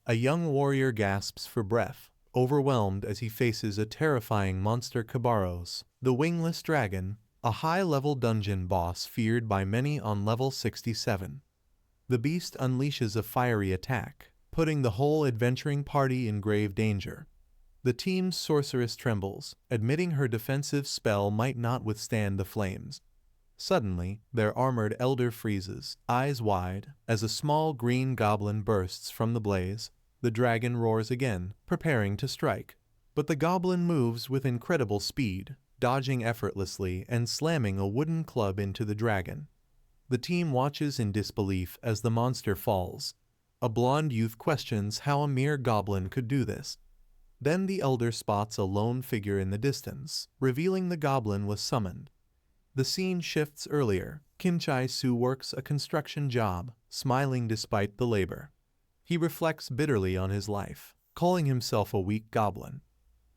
A young warrior gasps for breath, overwhelmed as he faces a terrifying monster Kabaros, the wingless dragon, a high-level dungeon boss feared by many on level 67. The beast unleashes a fiery attack, putting the whole adventuring party in grave danger. The team's sorceress trembles, admitting her defensive spell might not withstand the flames. Suddenly, their armored elder freezes, eyes wide, as a small green goblin bursts from the blaze. The dragon roars again, preparing to strike. But the goblin moves with incredible speed, dodging effortlessly and slamming a wooden club into the dragon. The team watches in disbelief as the monster falls. A blonde youth questions how a mere goblin could do this. Then the elder spots a lone figure in the distance, revealing the goblin was summoned. The scene shifts earlier. Kim Chulsoo works a construction job, smiling despite the labor. He reflects bitterly on his life, calling himself a weak goblin.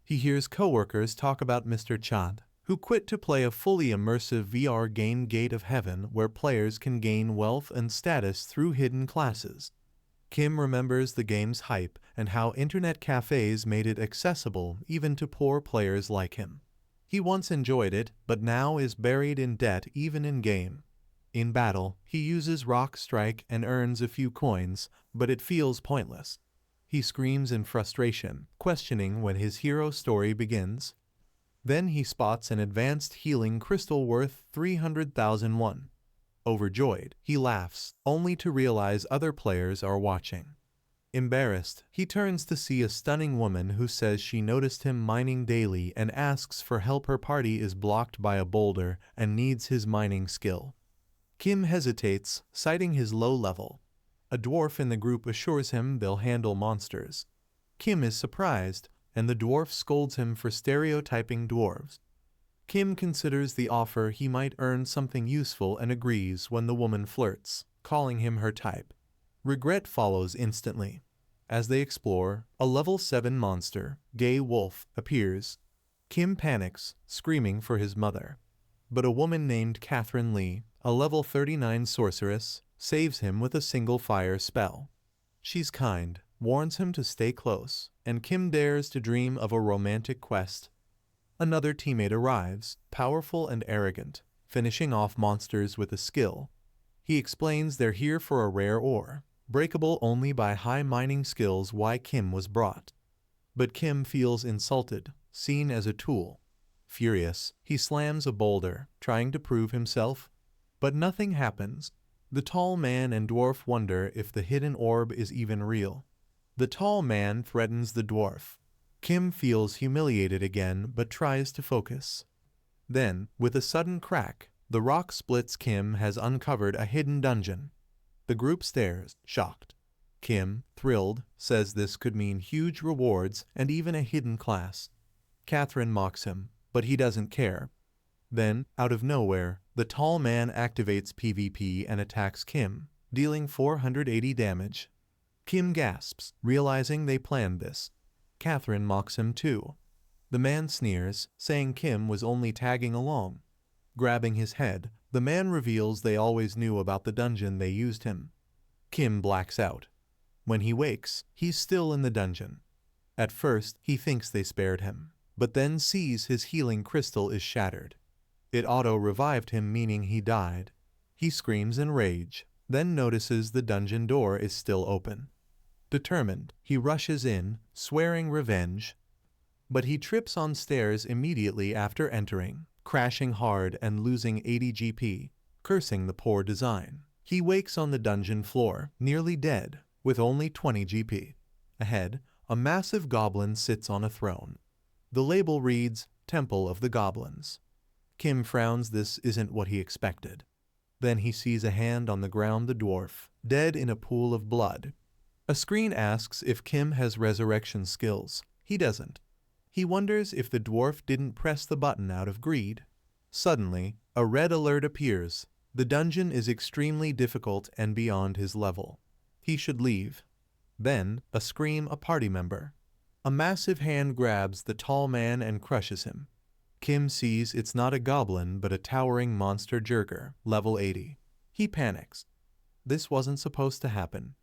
He hears coworkers talk about Mr. Chad, who quit to play a fully immersive VR game Gate of Heaven where players can gain wealth and status through hidden classes. Kim remembers the game's hype and how internet cafes made it accessible even to poor players like him. He once enjoyed it, but now is buried in debt even in-game. In battle, he uses Rock Strike and earns a few coins, but it feels pointless. He screams in frustration, questioning when his hero story begins. Then he spots an advanced healing crystal worth 300,000 won. Overjoyed, he laughs, only to realize other players are watching. Embarrassed, he turns to see a stunning woman who says she noticed him mining daily and asks for help. Her party is blocked by a boulder and needs his mining skill. Kim hesitates, citing his low level. A dwarf in the group assures him they'll handle monsters. Kim is surprised, and the dwarf scolds him for stereotyping dwarves. Kim considers the offer he might earn something useful and agrees when the woman flirts, calling him her type. Regret follows instantly. As they explore, a level 7 monster, Gay Wolf, appears. Kim panics, screaming for his mother. But a woman named Catherine Lee, a level 39 sorceress, saves him with a single fire spell. She's kind, warns him to stay close, and Kim dares to dream of a romantic quest. Another teammate arrives, powerful and arrogant, finishing off monsters with a skill. He explains they're here for a rare ore, breakable only by high mining skills. Why Kim was brought. But Kim feels insulted, seen as a tool. Furious, he slams a boulder, trying to prove himself. But nothing happens. The tall man and dwarf wonder if the hidden orb is even real. The tall man threatens the dwarf. Kim feels humiliated again but tries to focus. Then, with a sudden crack, the rock splits. Kim has uncovered a hidden dungeon. The group stares, shocked. Kim, thrilled, says this could mean huge rewards and even a hidden class. Catherine mocks him, but he doesn't care. Then, out of nowhere, the tall man activates PvP and attacks Kim, dealing 480 damage. Kim gasps, realizing they planned this. Catherine mocks him too. The man sneers, saying Kim was only tagging along. Grabbing his head, the man reveals they always knew about the dungeon they used him. Kim blacks out. When he wakes, he's still in the dungeon. At first, he thinks they spared him, but then sees his healing crystal is shattered. It auto-revived him, meaning he died. He screams in rage, then notices the dungeon door is still open. Determined, he rushes in, swearing revenge. But he trips on stairs immediately after entering, crashing hard and losing 80 GP, cursing the poor design. He wakes on the dungeon floor, nearly dead, with only 20 GP. Ahead, a massive goblin sits on a throne. The label reads, Temple of the Goblins. Kim frowns. This isn't what he expected. Then he sees a hand on the ground, the dwarf, dead in a pool of blood. A screen asks if Kim has resurrection skills. He doesn't. He wonders if the dwarf didn't press the button out of greed. Suddenly, a red alert appears. The dungeon is extremely difficult and beyond his level. He should leave. Then, a scream, a party member. A massive hand grabs the tall man and crushes him. Kim sees it's not a goblin but a towering monster jerker, level 80. He panics. This wasn't supposed to happen.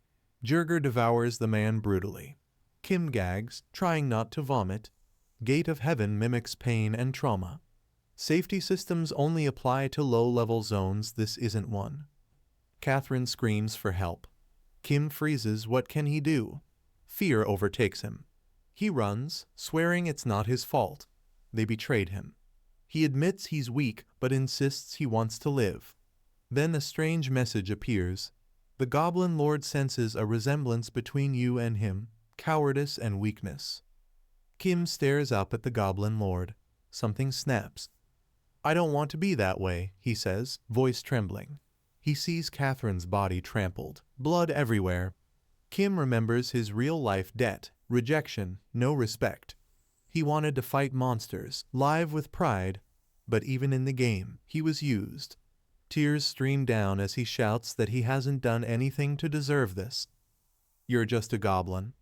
Jurger devours the man brutally. Kim gags, trying not to vomit. Gate of Heaven mimics pain and trauma. Safety systems only apply to low-level zones. This isn't one. Catherine screams for help. Kim freezes. What can he do? Fear overtakes him. He runs, swearing it's not his fault. They betrayed him. He admits he's weak but insists he wants to live. Then a strange message appears. The Goblin Lord senses a resemblance between you and him, cowardice and weakness. Kim stares up at the Goblin Lord. Something snaps. I don't want to be that way, he says, voice trembling. He sees Catherine's body trampled, blood everywhere. Kim remembers his real-life debt, rejection, no respect. He wanted to fight monsters, live with pride, but even in the game, he was used. Tears stream down as he shouts that he hasn't done anything to deserve this. You're just a goblin.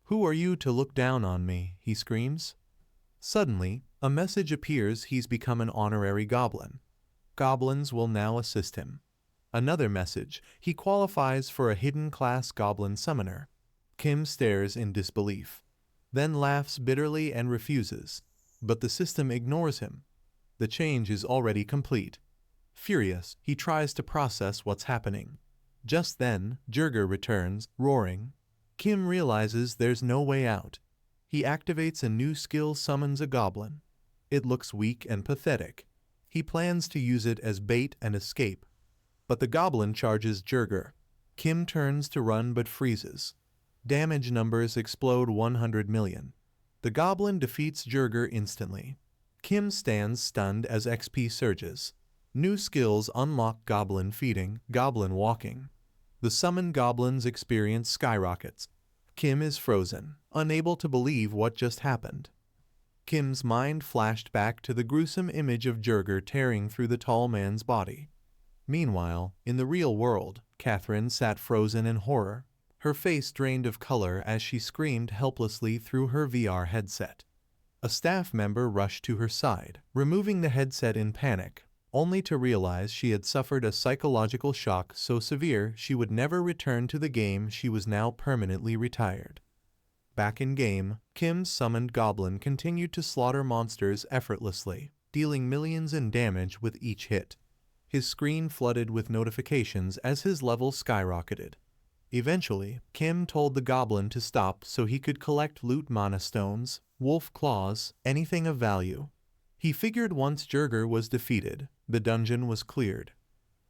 Who are you to look down on me? He screams. Suddenly, a message appears. He's become an honorary goblin. Goblins will now assist him. Another message. He qualifies for a hidden class Goblin Summoner. Kim stares in disbelief, then laughs bitterly and refuses. But the system ignores him. The change is already complete. Furious, he tries to process what's happening. Just then, Jurger returns, roaring. Kim realizes there's no way out. He activates a new skill, summons a goblin. It looks weak and pathetic. He plans to use it as bait and escape. But the goblin charges Jurger. Kim turns to run but freezes. Damage numbers explode 100 million. The goblin defeats Jurger instantly. Kim stands stunned as XP surges. New skills unlock goblin feeding, goblin walking. The summoned goblins' experience skyrockets. Kim is frozen, unable to believe what just happened. Kim's mind flashed back to the gruesome image of Jurger tearing through the tall man's body. Meanwhile, in the real world, Catherine sat frozen in horror, her face drained of color as she screamed helplessly through her VR headset. A staff member rushed to her side, removing the headset in panic, only to realize she had suffered a psychological shock so severe she would never return to the game. She was now permanently retired. Back in game, Kim's summoned goblin continued to slaughter monsters effortlessly, dealing millions in damage with each hit. His screen flooded with notifications as his level skyrocketed. Eventually, Kim told the goblin to stop so he could collect loot, mana stones, wolf claws, anything of value. He figured once Jurger was defeated, the dungeon was cleared.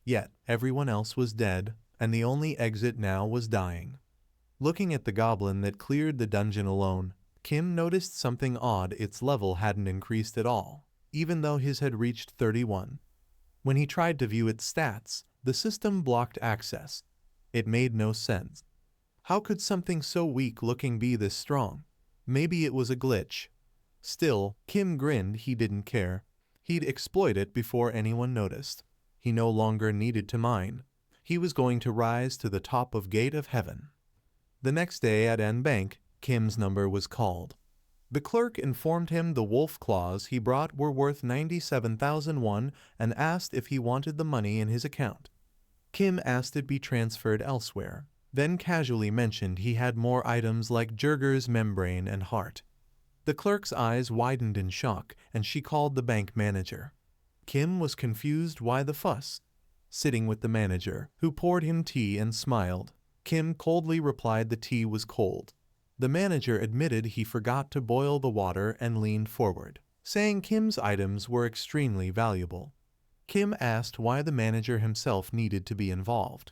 Yet, everyone else was dead, and the only exit now was dying. Looking at the goblin that cleared the dungeon alone, Kim noticed something odd. Its level hadn't increased at all, even though his had reached 31. When he tried to view its stats, the system blocked access. It made no sense. How could something so weak-looking be this strong? Maybe it was a glitch. Still, Kim grinned. He didn't care. He'd exploit it before anyone noticed. He no longer needed to mine. He was going to rise to the top of Gate of Heaven. The next day at N Bank, Kim's number was called. The clerk informed him the wolf claws he brought were worth 97,001 and asked if he wanted the money in his account. Kim asked it be transferred elsewhere, then casually mentioned he had more items like Jurger's membrane and heart. The clerk's eyes widened in shock, and she called the bank manager. Kim was confused. Why the fuss? Sitting with the manager, who poured him tea and smiled, Kim coldly replied the tea was cold. The manager admitted he forgot to boil the water and leaned forward, saying Kim's items were extremely valuable. Kim asked why the manager himself needed to be involved.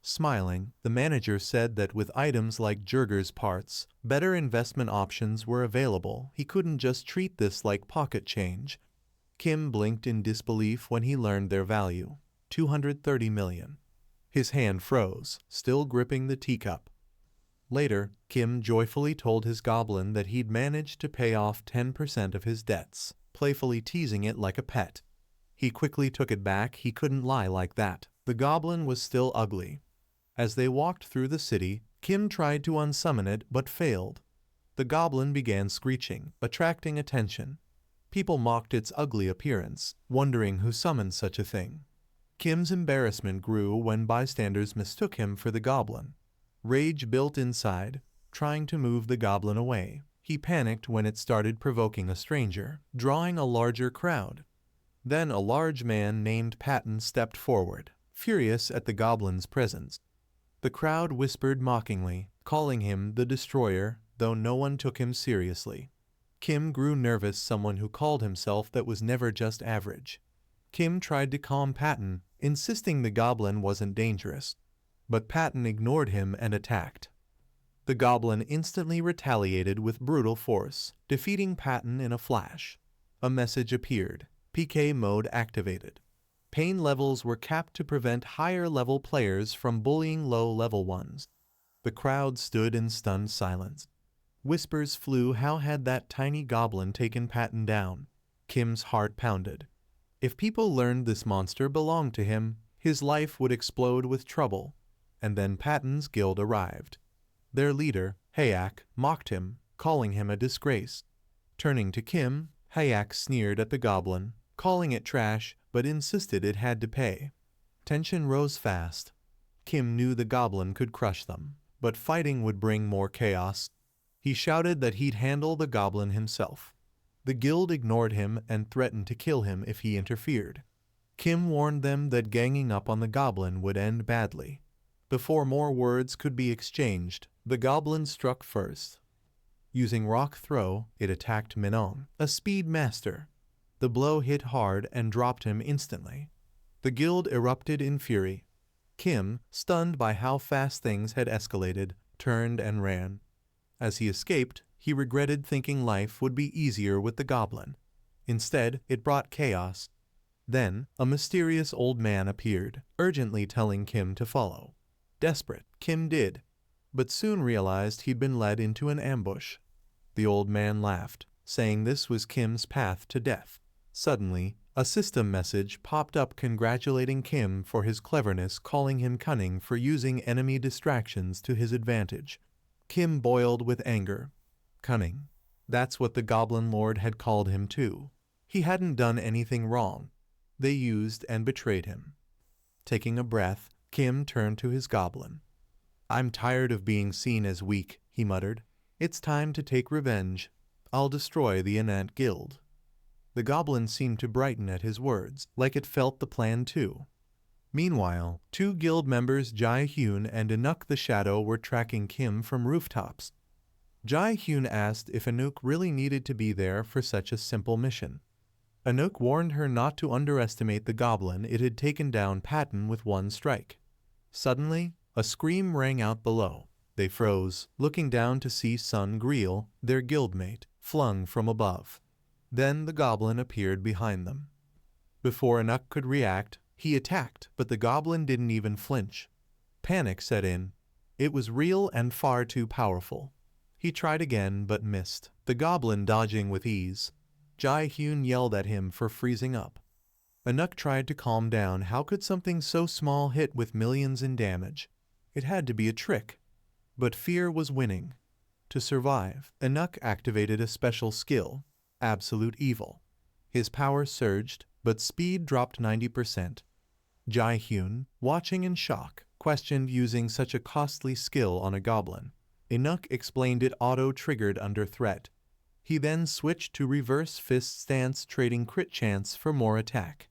Smiling, the manager said that with items like Jurger's parts, better investment options were available. He couldn't just treat this like pocket change. Kim blinked in disbelief when he learned their value, 230 million. His hand froze, still gripping the teacup. Later, Kim joyfully told his goblin that he'd managed to pay off 10% of his debts, playfully teasing it like a pet. He quickly took it back. He couldn't lie like that. The goblin was still ugly. As they walked through the city, Kim tried to unsummon it but failed. The goblin began screeching, attracting attention. People mocked its ugly appearance, wondering who summoned such a thing. Kim's embarrassment grew when bystanders mistook him for the goblin. Rage built inside, trying to move the goblin away. He panicked when it started provoking a stranger, drawing a larger crowd. Then a large man named Patton stepped forward, furious at the goblin's presence. The crowd whispered mockingly, calling him the Destroyer, though no one took him seriously. Kim grew nervous. Someone who called himself that was never just average. Kim tried to calm Patton, insisting the goblin wasn't dangerous. But Patton ignored him and attacked. The goblin instantly retaliated with brutal force, defeating Patton in a flash. A message appeared. PK mode activated. Pain levels were capped to prevent higher-level players from bullying low-level ones. The crowd stood in stunned silence. Whispers flew. How had that tiny goblin taken Patton down? Kim's heart pounded. If people learned this monster belonged to him, his life would explode with trouble. And then Patton's guild arrived. Their leader, Hayak, mocked him, calling him a disgrace. Turning to Kim, Hayak sneered at the goblin, calling it trash, but insisted it had to pay. Tension rose fast. Kim knew the goblin could crush them, but fighting would bring more chaos. He shouted that he'd handle the goblin himself. The guild ignored him and threatened to kill him if he interfered. Kim warned them that ganging up on the goblin would end badly. Before more words could be exchanged, the goblin struck first. Using rock throw, it attacked Minong, a speed master. The blow hit hard and dropped him instantly. The guild erupted in fury. Kim, stunned by how fast things had escalated, turned and ran. As he escaped, he regretted thinking life would be easier with the goblin. Instead, it brought chaos. Then, a mysterious old man appeared, urgently telling Kim to follow. Desperate, Kim did, but soon realized he'd been led into an ambush. The old man laughed, saying this was Kim's path to death. Suddenly, a system message popped up congratulating Kim for his cleverness, calling him cunning for using enemy distractions to his advantage. Kim boiled with anger. Cunning. That's what the Goblin Lord had called him too. He hadn't done anything wrong. They used and betrayed him. Taking a breath, Kim turned to his goblin. I'm tired of being seen as weak, he muttered. It's time to take revenge. I'll destroy the Anant Guild. The goblin seemed to brighten at his words, like it felt the plan too. Meanwhile, two guild members, Jae-hyun and Anuk the Shadow, were tracking Kim from rooftops. Jae-hyun asked if Anuk really needed to be there for such a simple mission. Anuk warned her not to underestimate the goblin. It had taken down Patton with one strike. Suddenly, a scream rang out below. They froze, looking down to see Sun Greel, their guildmate, flung from above. Then the goblin appeared behind them. Before Anuk could react, he attacked, but the goblin didn't even flinch. Panic set in. It was real and far too powerful. He tried again but missed, the goblin dodging with ease. Jae-hyun yelled at him for freezing up. Anuk tried to calm down. How could something so small hit with millions in damage? It had to be a trick. But fear was winning. To survive, Anuk activated a special skill, Absolute Evil. His power surged, but speed dropped 90%. Jae-hyun, watching in shock, questioned using such a costly skill on a goblin. Anuk explained it auto-triggered under threat. He then switched to reverse fist stance, trading crit chance for more attack.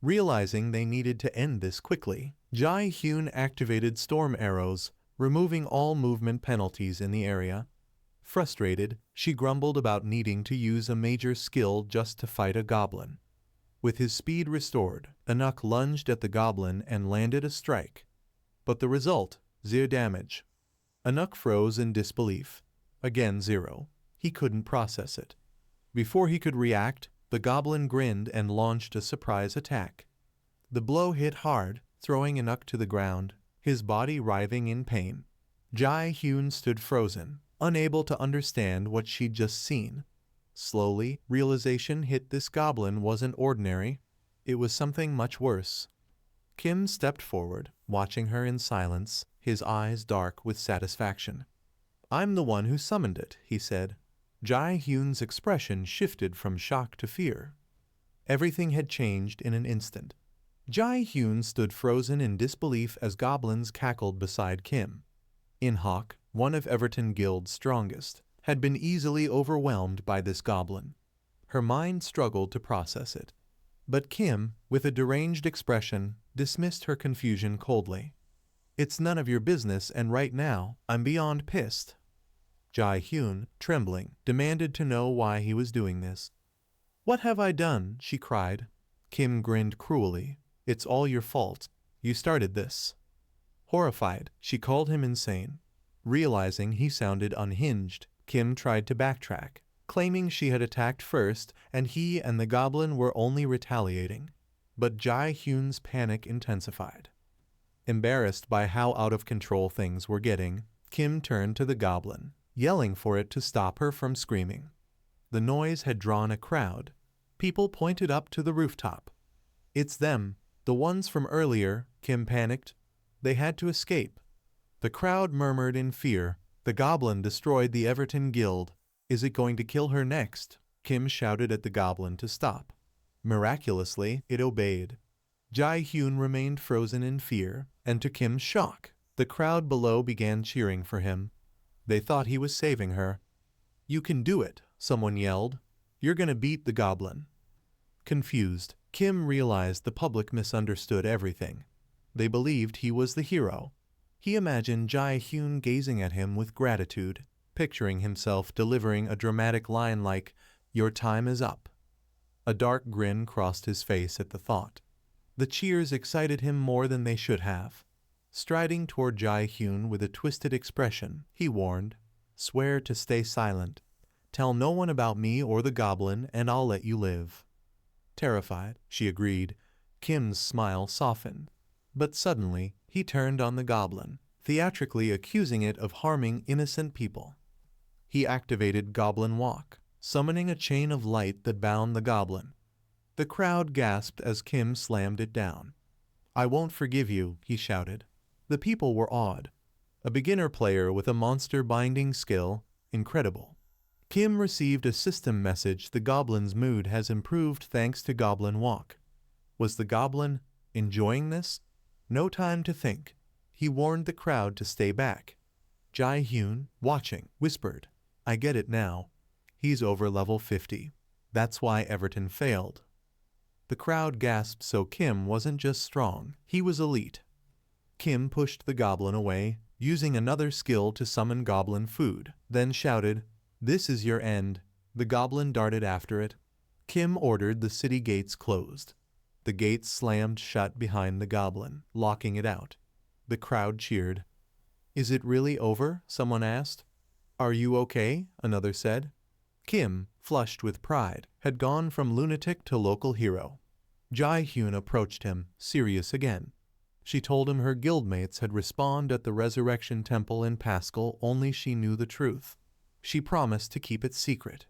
Realizing they needed to end this quickly, Jae-hyun activated storm arrows, removing all movement penalties in the area. Frustrated, she grumbled about needing to use a major skill just to fight a goblin. With his speed restored, Anuk lunged at the goblin and landed a strike. But the result, 0 damage. Anuk froze in disbelief. Again 0. He couldn't process it. Before he could react, the goblin grinned and launched a surprise attack. The blow hit hard, throwing Anuk to the ground, his body writhing in pain. Jae-hyun stood frozen, unable to understand what she'd just seen. Slowly, realization hit. This goblin wasn't ordinary. It was something much worse. Kim stepped forward, watching her in silence, his eyes dark with satisfaction. I'm the one who summoned it, he said. Jae-hyun's expression shifted from shock to fear. Everything had changed in an instant. Jae-hyun stood frozen in disbelief as goblins cackled beside Kim. Inhawk, one of Everton Guild's strongest, had been easily overwhelmed by this goblin. Her mind struggled to process it. But Kim, with a deranged expression, dismissed her confusion coldly. "It's none of your business, and right now, I'm beyond pissed." Jae-hyun, trembling, demanded to know why he was doing this. "What have I done?" she cried. Kim grinned cruelly. "It's all your fault. You started this." Horrified, she called him insane. Realizing he sounded unhinged, Kim tried to backtrack, claiming she had attacked first and he and the goblin were only retaliating. But Jae-hyun's panic intensified. Embarrassed by how out of control things were getting, Kim turned to the goblin, yelling for it to stop her from screaming. The noise had drawn a crowd. People pointed up to the rooftop. "It's them, the ones from earlier," Kim panicked. "They had to escape." The crowd murmured in fear. "The goblin destroyed the Everton Guild. Is it going to kill her next?" Kim shouted at the goblin to stop. Miraculously, it obeyed. Jae-hyun remained frozen in fear, and to Kim's shock, the crowd below began cheering for him. They thought he was saving her. "You can do it," someone yelled. "You're gonna beat the goblin." Confused, Kim realized the public misunderstood everything. They believed he was the hero. He imagined Jae-hyun gazing at him with gratitude, picturing himself delivering a dramatic line like, "Your time is up." A dark grin crossed his face at the thought. The cheers excited him more than they should have. Striding toward Jae-hyun with a twisted expression, he warned, "Swear to stay silent. Tell no one about me or the goblin and I'll let you live." Terrified, she agreed. Kim's smile softened. But suddenly, he turned on the goblin, theatrically accusing it of harming innocent people. He activated Goblin Walk, summoning a chain of light that bound the goblin. The crowd gasped as Kim slammed it down. "I won't forgive you," he shouted. The people were awed. A beginner player with a monster binding skill, incredible. Kim received a system message: the goblin's mood has improved thanks to Goblin Walk. Was the goblin enjoying this? No time to think. He warned the crowd to stay back. Jae-hyun, watching, whispered, "I get it now. He's over level 50. That's why Everton failed." The crowd gasped, so Kim wasn't just strong, he was elite. Kim pushed the goblin away, using another skill to summon goblin food, then shouted, "This is your end." The goblin darted after it. Kim ordered the city gates closed. The gates slammed shut behind the goblin, locking it out. The crowd cheered. "Is it really over?" someone asked. "Are you okay?" another said. Kim, flushed with pride, had gone from lunatic to local hero. Jae-hyun approached him, serious again. She told him her guildmates had respawned at the Resurrection Temple in Pascal, only she knew the truth. She promised to keep it secret.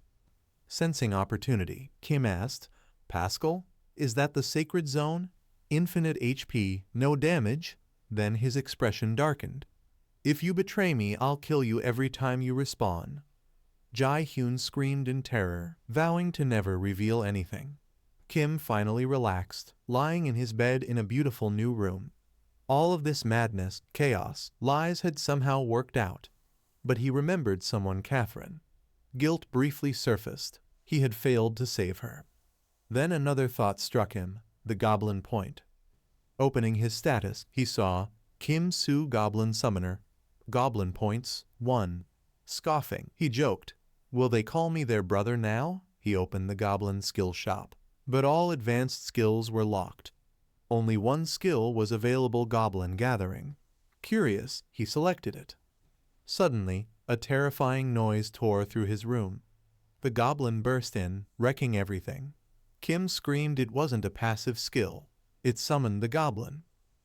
Sensing opportunity, Kim asked, "Pascal? Is that the sacred zone? Infinite HP, no damage?" Then his expression darkened. "If you betray me, I'll kill you every time you respawn." Jae-hyun screamed in terror, vowing to never reveal anything. Kim finally relaxed, lying in his bed in a beautiful new room. All of this madness, chaos, lies had somehow worked out. But he remembered someone, Catherine. Guilt briefly surfaced. He had failed to save her. Then another thought struck him, the Goblin Point. Opening his status, he saw Kim Soo Goblin Summoner. Goblin Points, 1. Scoffing, he joked. "Will they call me their brother now?" He opened the Goblin skill shop. But all advanced skills were locked. Only one skill was available: Goblin Gathering. Curious, he selected it. Suddenly, a terrifying noise tore through his room. The goblin burst in, wrecking everything. Kim screamed it wasn't a passive skill. It summoned the goblin.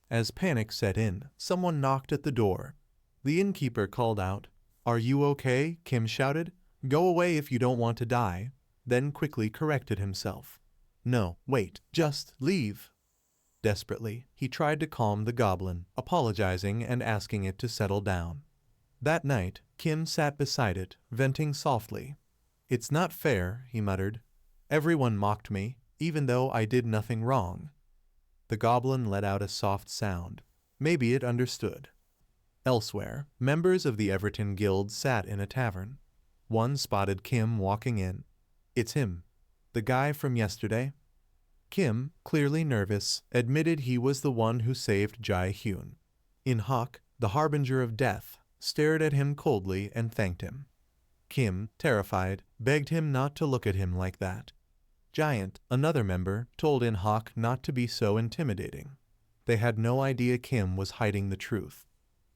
As panic set in, someone knocked at the door. The innkeeper called out. "Are you okay?" Kim shouted. "Go away if you don't want to die." Then quickly corrected himself. "No, wait, just leave." Desperately, he tried to calm the goblin, apologizing and asking it to settle down. That night, Kim sat beside it, venting softly. "It's not fair," he muttered. "Everyone mocked me, even though I did nothing wrong." The goblin let out a soft sound. Maybe it understood. Elsewhere, members of the Everton Guild sat in a tavern. One spotted Kim walking in. "It's him. The guy from yesterday." Kim, clearly nervous, admitted he was the one who saved Jae Hyun. In Hak, the harbinger of death, stared at him coldly and thanked him. Kim, terrified, begged him not to look at him like that. Giant, another member, told In Hak not to be so intimidating. They had no idea Kim was hiding the truth.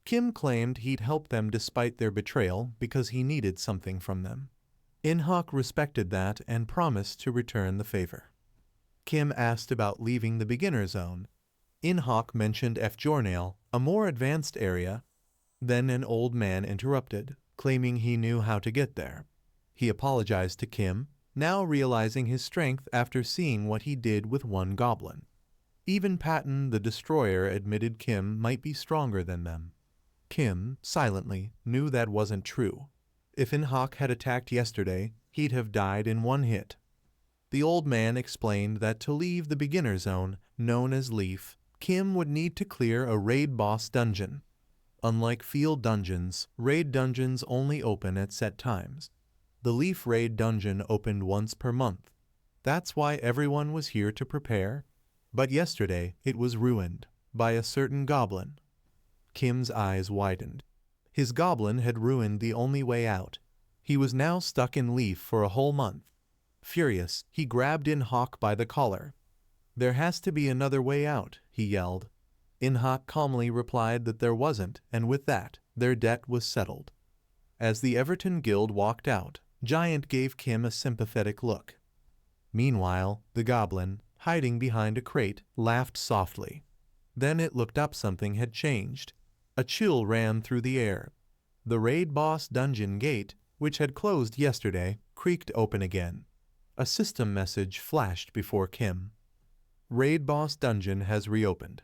Kim claimed he'd helped them despite their betrayal because he needed something from them. In Hak respected that and promised to return the favor. Kim asked about leaving the beginner zone. In Hak mentioned Fjornail, a more advanced area. Then an old man interrupted, claiming he knew how to get there. He apologized to Kim, now realizing his strength after seeing what he did with one goblin. Even Patton the Destroyer admitted Kim might be stronger than them. Kim, silently, knew that wasn't true. If In Hak had attacked yesterday, he'd have died in one hit. The old man explained that to leave the beginner zone, known as Leaf, Kim would need to clear a raid boss dungeon. Unlike field dungeons, raid dungeons only open at set times. The Leaf raid dungeon opened once per month. That's why everyone was here to prepare. But yesterday it was ruined by a certain goblin. Kim's eyes widened. His goblin had ruined the only way out. He was now stuck in Leaf for a whole month. Furious, he grabbed In Hak by the collar. "There has to be another way out," he yelled. In Hak calmly replied that there wasn't, and with that, their debt was settled. As the Everton Guild walked out, Giant gave Kim a sympathetic look. Meanwhile, the goblin, hiding behind a crate, laughed softly. Then it looked up something had changed. A chill ran through the air. The raid boss dungeon gate, which had closed yesterday, creaked open again. A system message flashed before Kim. "Raid boss dungeon has reopened."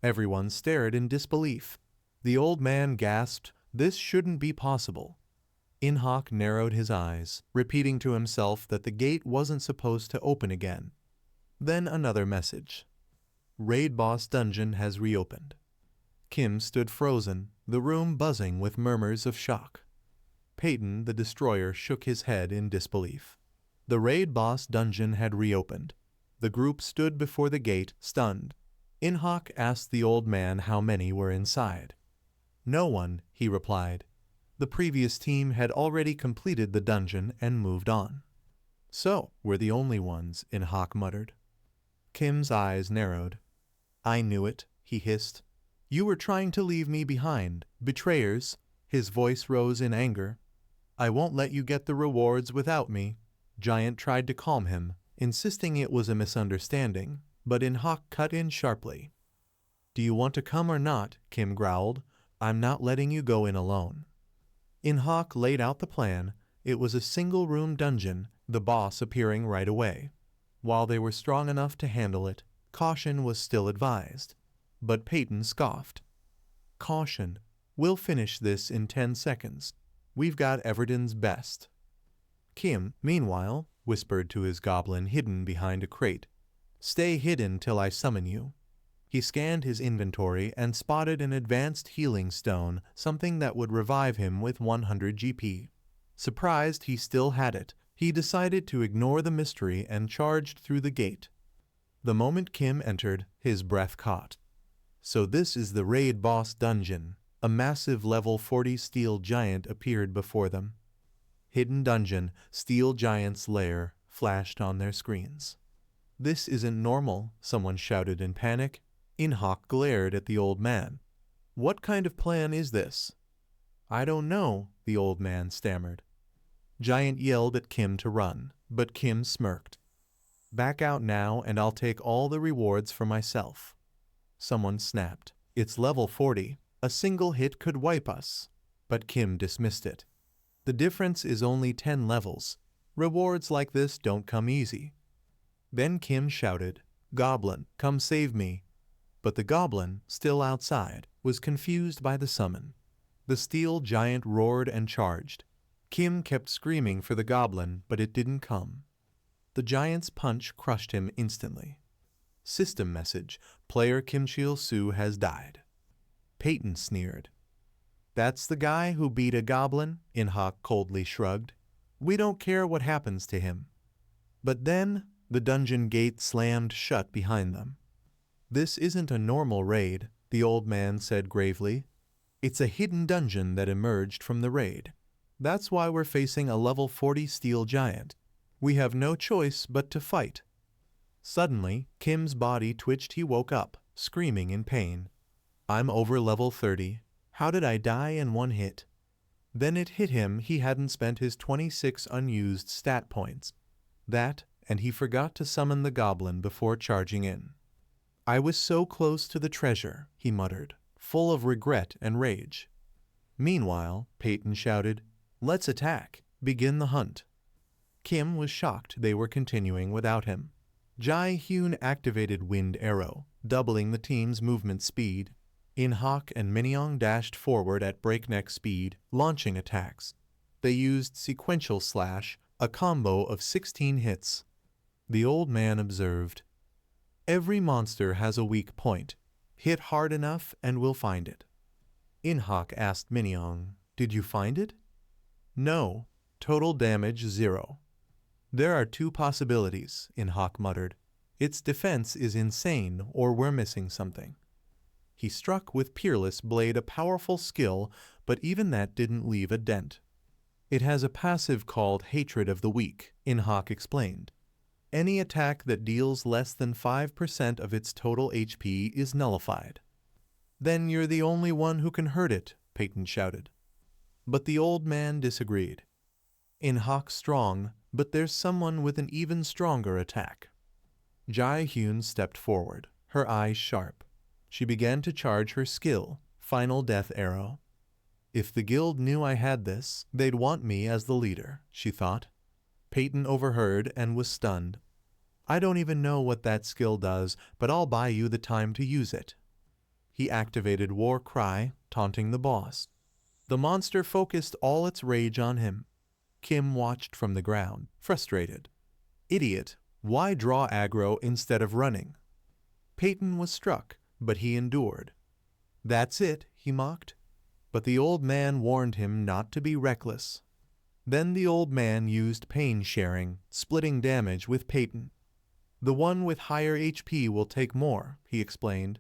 Everyone stared in disbelief. The old man gasped, "This shouldn't be possible." In Hak narrowed his eyes, repeating to himself that the gate wasn't supposed to open again. Then another message. "Raid boss dungeon has reopened." Kim stood frozen, the room buzzing with murmurs of shock. Peyton the Destroyer shook his head in disbelief. The raid boss dungeon had reopened. The group stood before the gate, stunned. In Hak asked the old man how many were inside. "No one," he replied. The previous team had already completed the dungeon and moved on. "So, we're the only ones," In Hak muttered. Kim's eyes narrowed. "I knew it," he hissed. "You were trying to leave me behind. Betrayers." His voice rose in anger. "I won't let you get the rewards without me." Giant tried to calm him, insisting it was a misunderstanding, but In Hak cut in sharply. "Do you want to come or not?" Kim growled. "I'm not letting you go in alone." In Hak laid out the plan. It was a single-room dungeon, the boss appearing right away. While they were strong enough to handle it, caution was still advised. But Peyton scoffed. "Caution. We'll finish this in 10 seconds. We've got Everton's best." Kim, meanwhile, whispered to his goblin hidden behind a crate. "Stay hidden till I summon you." He scanned his inventory and spotted an advanced healing stone, something that would revive him with 100 GP. Surprised he still had it, he decided to ignore the mystery and charged through the gate. The moment Kim entered, his breath caught. So this is the raid boss dungeon. A massive level 40 steel giant appeared before them. "Hidden dungeon, steel giant's lair," flashed on their screens. "This isn't normal," someone shouted in panic. In Hak glared at the old man. "What kind of plan is this?" "I don't know," the old man stammered. Giant yelled at Kim to run, but Kim smirked. "Back out now and I'll take all the rewards for myself." Someone snapped. "It's level 40. A single hit could wipe us." But Kim dismissed it. "The difference is only 10 levels. Rewards like this don't come easy." Then Kim shouted, "Goblin, come save me." But the goblin, still outside, was confused by the summon. The steel giant roared and charged. Kim kept screaming for the goblin, but it didn't come. The giant's punch crushed him instantly. System message: player Chulsoo has died. Peyton sneered. That's the guy who beat a goblin? Inhak coldly shrugged. We don't care what happens to him. But then, the dungeon gate slammed shut behind them. This isn't a normal raid, the old man said gravely. It's a hidden dungeon that emerged from the raid. That's why we're facing a level 40 steel giant. We have no choice but to fight. Suddenly, Kim's body twitched. He woke up, screaming in pain. I'm over level 30. How did I die in one hit? Then it hit him he hadn't spent his 26 unused stat points. That, and he forgot to summon the goblin before charging in. I was so close to the treasure, he muttered, full of regret and rage. Meanwhile, Peyton shouted, Let's attack. Begin the hunt. Kim was shocked they were continuing without him. Jae-hyun activated Wind Arrow, doubling the team's movement speed. In-hak and Minyoung dashed forward at breakneck speed, launching attacks. They used Sequential Slash, a combo of 16 hits. The old man observed, Every monster has a weak point. Hit hard enough and we'll find it. In-hak asked Minyoung, Did you find it? No. Total damage 0. There are 2 possibilities, In-hak muttered. Its defense is insane or we're missing something. He struck with Peerless Blade, a powerful skill, but even that didn't leave a dent. It has a passive called Hatred of the Weak, In-hak explained. Any attack that deals less than 5% of its total HP is nullified. Then you're the only one who can hurt it, Peyton shouted. But the old man disagreed. In-hak's strong, but there's someone with an even stronger attack. Jae-hyun stepped forward, her eyes sharp. She began to charge her skill, Final Death Arrow. If the guild knew I had this, they'd want me as the leader, she thought. Peyton overheard and was stunned. I don't even know what that skill does, but I'll buy you the time to use it. He activated War Cry, taunting the boss. The monster focused all its rage on him. Kim watched from the ground, frustrated. Idiot, why draw aggro instead of running? Peyton was struck, but he endured. That's it, he mocked. But the old man warned him not to be reckless. Then the old man used pain sharing, splitting damage with Peyton. The one with higher HP will take more, he explained.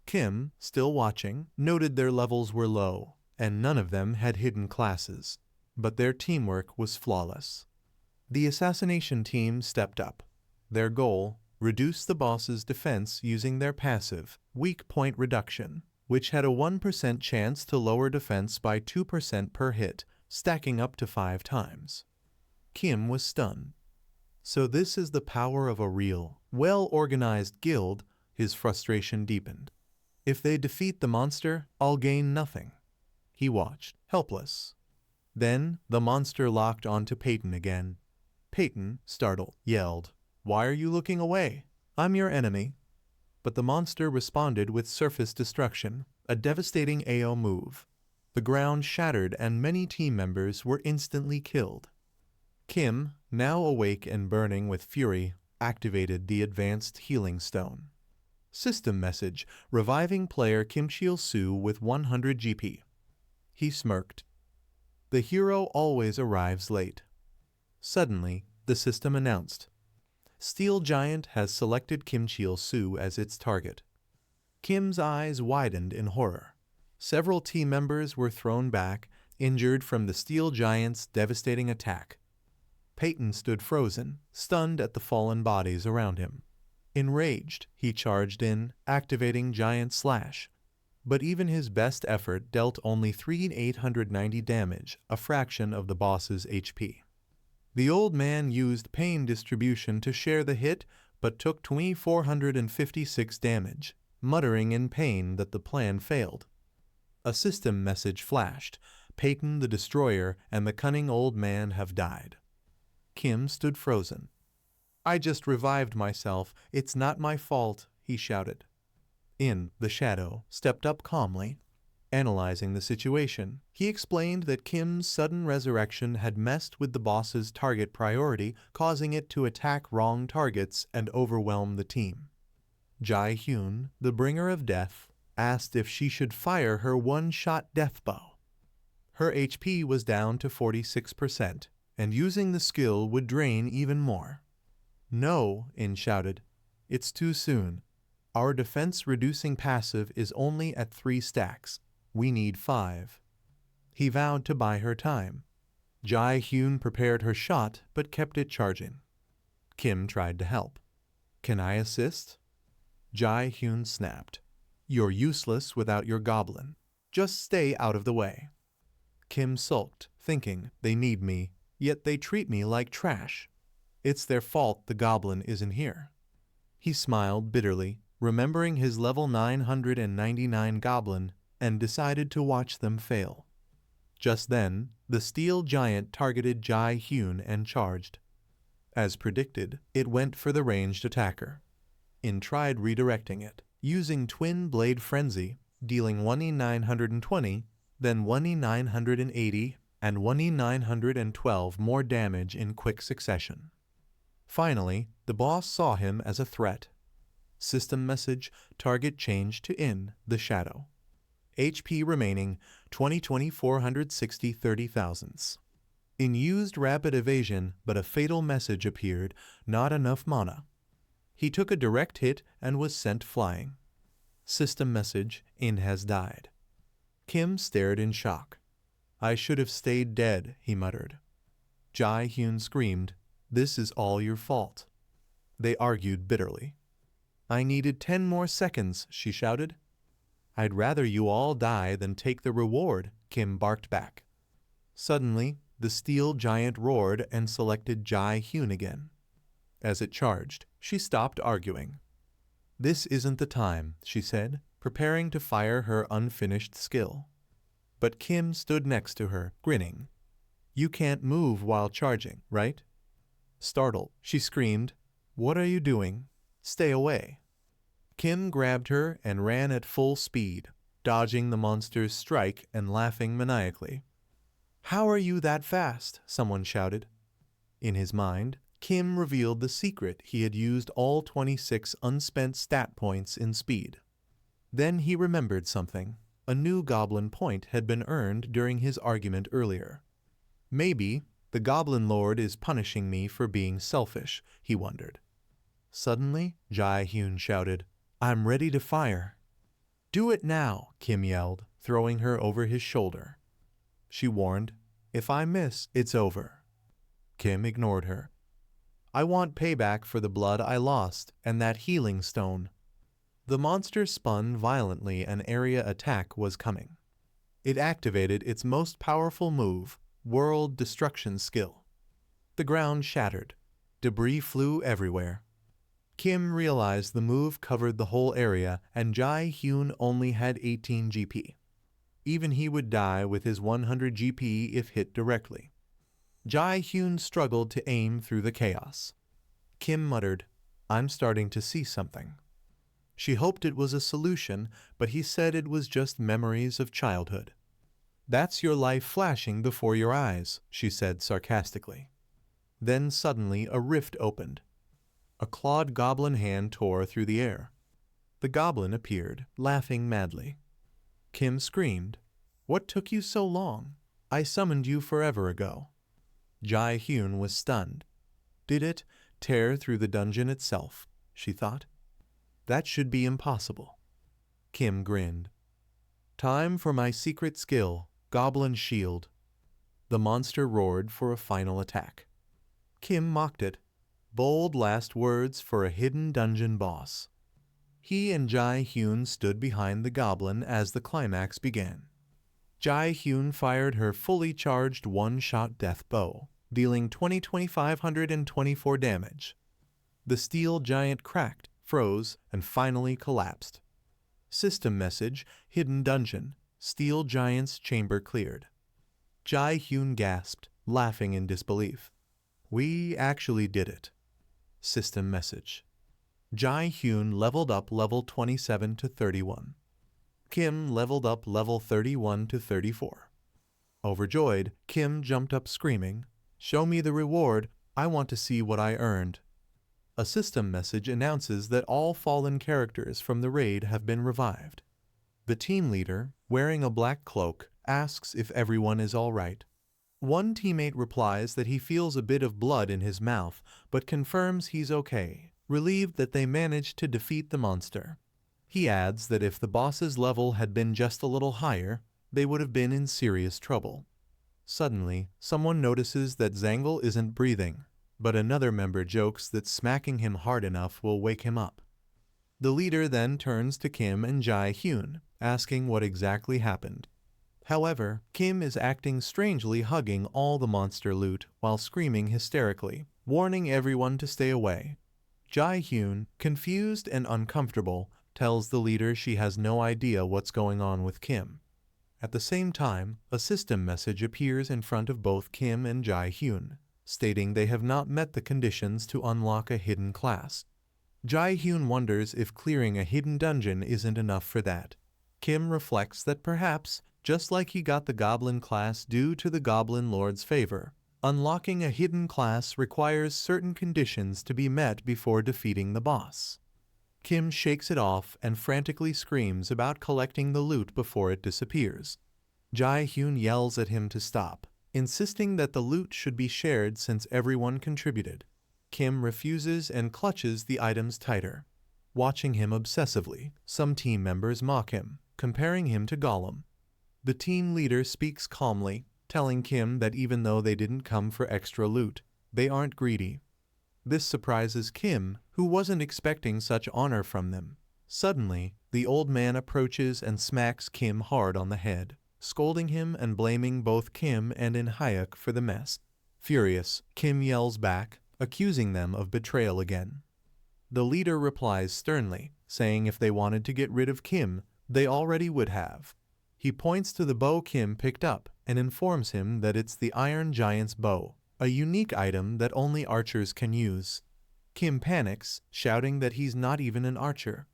Kim, still watching, noted their levels were low, and none of them had hidden classes. But their teamwork was flawless. The assassination team stepped up. Their goal, reduce the boss's defense using their passive, Weak Point Reduction, which had a 1% chance to lower defense by 2% per hit, stacking up to 5 times. Kim was stunned. So this is the power of a real, well-organized guild, his frustration deepened. If they defeat the monster, I'll gain nothing. He watched, helpless. Then the monster locked onto Peyton again. Peyton, startled, yelled, Why are you looking away? I'm your enemy. But the monster responded with surface destruction, a devastating AO move. The ground shattered and many team members were instantly killed. Kim, now awake and burning with fury, activated the advanced healing stone. System message, reviving player Kim Chulsoo with 100 GP. He smirked. The hero always arrives late. Suddenly, the system announced, Steel Giant has selected Kim Chulsoo as its target. Kim's eyes widened in horror. Several team members were thrown back, injured from the Steel Giant's devastating attack. Peyton stood frozen, stunned at the fallen bodies around him. Enraged, he charged in, activating Giant Slash. But even his best effort dealt only 3,890 damage, a fraction of the boss's HP. The old man used pain distribution to share the hit, but took 2,456 damage, muttering in pain that the plan failed. A system message flashed. Peyton the Destroyer and the cunning old man have died. Kim stood frozen. I just revived myself. It's not my fault, he shouted. In the shadow, stepped up calmly. Analyzing the situation, he explained that Kim's sudden resurrection had messed with the boss's target priority, causing it to attack wrong targets and overwhelm the team. Jae-hyun, the bringer of death, asked if she should fire her one-shot death bow. Her HP was down to 46%, and using the skill would drain even more. "No," In shouted. "It's too soon. Our defense-reducing passive is only at 3 stacks. We need 5. He vowed to buy her time. Jae-hyun prepared her shot but kept it charging. Kim tried to help. "Can I assist?" Jae-hyun snapped. "You're useless without your goblin. Just stay out of the way." Kim sulked, thinking, "They need me, yet they treat me like trash. It's their fault the goblin isn't here." He smiled bitterly, remembering his level 999 goblin, and decided to watch them fail. Just then, the steel giant targeted Jae-hyun and charged. As predicted, it went for the ranged attacker. In tried redirecting it, using Twin Blade Frenzy, dealing 1e920, then 1e980, and 1e912 more damage in quick succession. Finally, the boss saw him as a threat. System message, target changed to in the shadow. HP remaining 20/460 30,000. In used rapid evasion, but a fatal message appeared, not enough mana. He took a direct hit and was sent flying. System message, in has died. Kim stared in shock. "I should have stayed dead," he muttered. Jae-hyun screamed, "This is all your fault." They argued bitterly. "I needed 10 more seconds," she shouted. "I'd rather you all die than take the reward," Kim barked back. Suddenly, the steel giant roared and selected Jae-hyun again. As it charged, she stopped arguing. "This isn't the time," she said, preparing to fire her unfinished skill. But Kim stood next to her, grinning. "You can't move while charging, right?" Startled, she screamed, "What are you doing? Stay away." Kim grabbed her and ran at full speed, dodging the monster's strike and laughing maniacally. "How are you that fast?" someone shouted. In his mind, Kim revealed the secret: he had used all 26 unspent stat points in speed. Then he remembered something. A new goblin point had been earned during his argument earlier. Maybe the Goblin Lord is punishing me for being selfish, he wondered. Suddenly, Jae-hyun shouted, "I'm ready to fire." "Do it now," Kim yelled, throwing her over his shoulder. She warned, "If I miss, it's over." Kim ignored her. "I want payback for the blood I lost and that healing stone." The monster spun violently. An area attack was coming. It activated its most powerful move, World Destruction skill. The ground shattered. Debris flew everywhere. Kim realized the move covered the whole area and Jae-hyun only had 18 GP. Even he would die with his 100 GP if hit directly. Jae-hyun struggled to aim through the chaos. Kim muttered, "I'm starting to see something." She hoped it was a solution, but he said it was just memories of childhood. "That's your life flashing before your eyes," she said sarcastically. Then suddenly a rift opened. A clawed goblin hand tore through the air. The goblin appeared, laughing madly. Kim screamed, "What took you so long? I summoned you forever ago." Jae-hyun was stunned. Did it tear through the dungeon itself? She thought. That should be impossible. Kim grinned. "Time for my secret skill, Goblin Shield." The monster roared for a final attack. Kim mocked it. Bold last words for a hidden dungeon boss. He and Jae-hyun stood behind the goblin as the climax began. Jae-hyun fired her fully charged one-shot death bow, dealing 20,524 damage. The steel giant cracked, froze, and finally collapsed. System message, hidden dungeon, steel giant's chamber cleared. Jae-hyun gasped, laughing in disbelief. "We actually did it." System message. Jae-hyun leveled up level 27 to 31. Kim leveled up level 31 to 34. Overjoyed, Kim jumped up screaming, "Show me the reward, I want to see what I earned." A system message announces that all fallen characters from the raid have been revived. The team leader, wearing a black cloak, asks if everyone is alright. One teammate replies that he feels a bit of blood in his mouth, but confirms he's okay, relieved that they managed to defeat the monster. He adds that if the boss's level had been just a little higher, they would have been in serious trouble. Suddenly, someone notices that Zangle isn't breathing, but another member jokes that smacking him hard enough will wake him up. The leader then turns to Kim and Jae-hyun, asking what exactly happened. However, Kim is acting strangely, hugging all the monster loot while screaming hysterically, warning everyone to stay away. Jae-hyun, confused and uncomfortable, tells the leader she has no idea what's going on with Kim. At the same time, a system message appears in front of both Kim and Jae-hyun, stating they have not met the conditions to unlock a hidden class. Jae-hyun wonders if clearing a hidden dungeon isn't enough for that. Kim reflects that perhaps, just like he got the Goblin class due to the Goblin Lord's favor, unlocking a hidden class requires certain conditions to be met before defeating the boss. Kim shakes it off and frantically screams about collecting the loot before it disappears. Jae-hyun yells at him to stop, insisting that the loot should be shared since everyone contributed. Kim refuses and clutches the items tighter. Watching him obsessively, some team members mock him, comparing him to Gollum. The team leader speaks calmly, telling Kim that even though they didn't come for extra loot, they aren't greedy. This surprises Kim, who wasn't expecting such honor from them. Suddenly, the old man approaches and smacks Kim hard on the head, scolding him and blaming both Kim and In-hyuk for the mess. Furious, Kim yells back, accusing them of betrayal again. The leader replies sternly, saying if they wanted to get rid of Kim, they already would have. He points to the bow Kim picked up and informs him that it's the Iron Giant's bow, a unique item that only archers can use. Kim panics, shouting that he's not even an archer.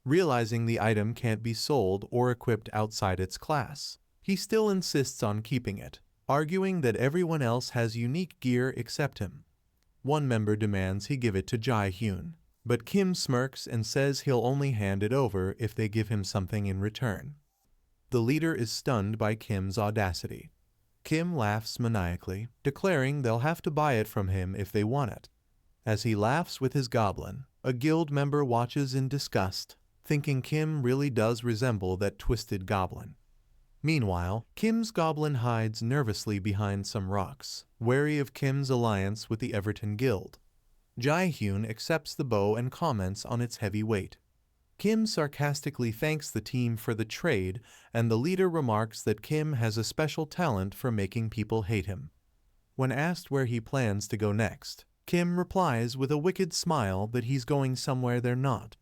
Realizing the item can't be sold or equipped outside its class, he still insists on keeping it, arguing that everyone else has unique gear except him. One member demands he give it to Jae-hyun, but Kim smirks and says he'll only hand it over if they give him something in return. The leader is stunned by Kim's audacity. Kim laughs maniacally, declaring they'll have to buy it from him if they want it. As he laughs with his goblin, a guild member watches in disgust, thinking Kim really does resemble that twisted goblin. Meanwhile, Kim's goblin hides nervously behind some rocks, wary of Kim's alliance with the Everton Guild. Jae-hyun accepts the bow and comments on its heavy weight. Kim sarcastically thanks the team for the trade, and the leader remarks that Kim has a special talent for making people hate him. When asked where he plans to go next, Kim replies with a wicked smile that he's going somewhere they're not.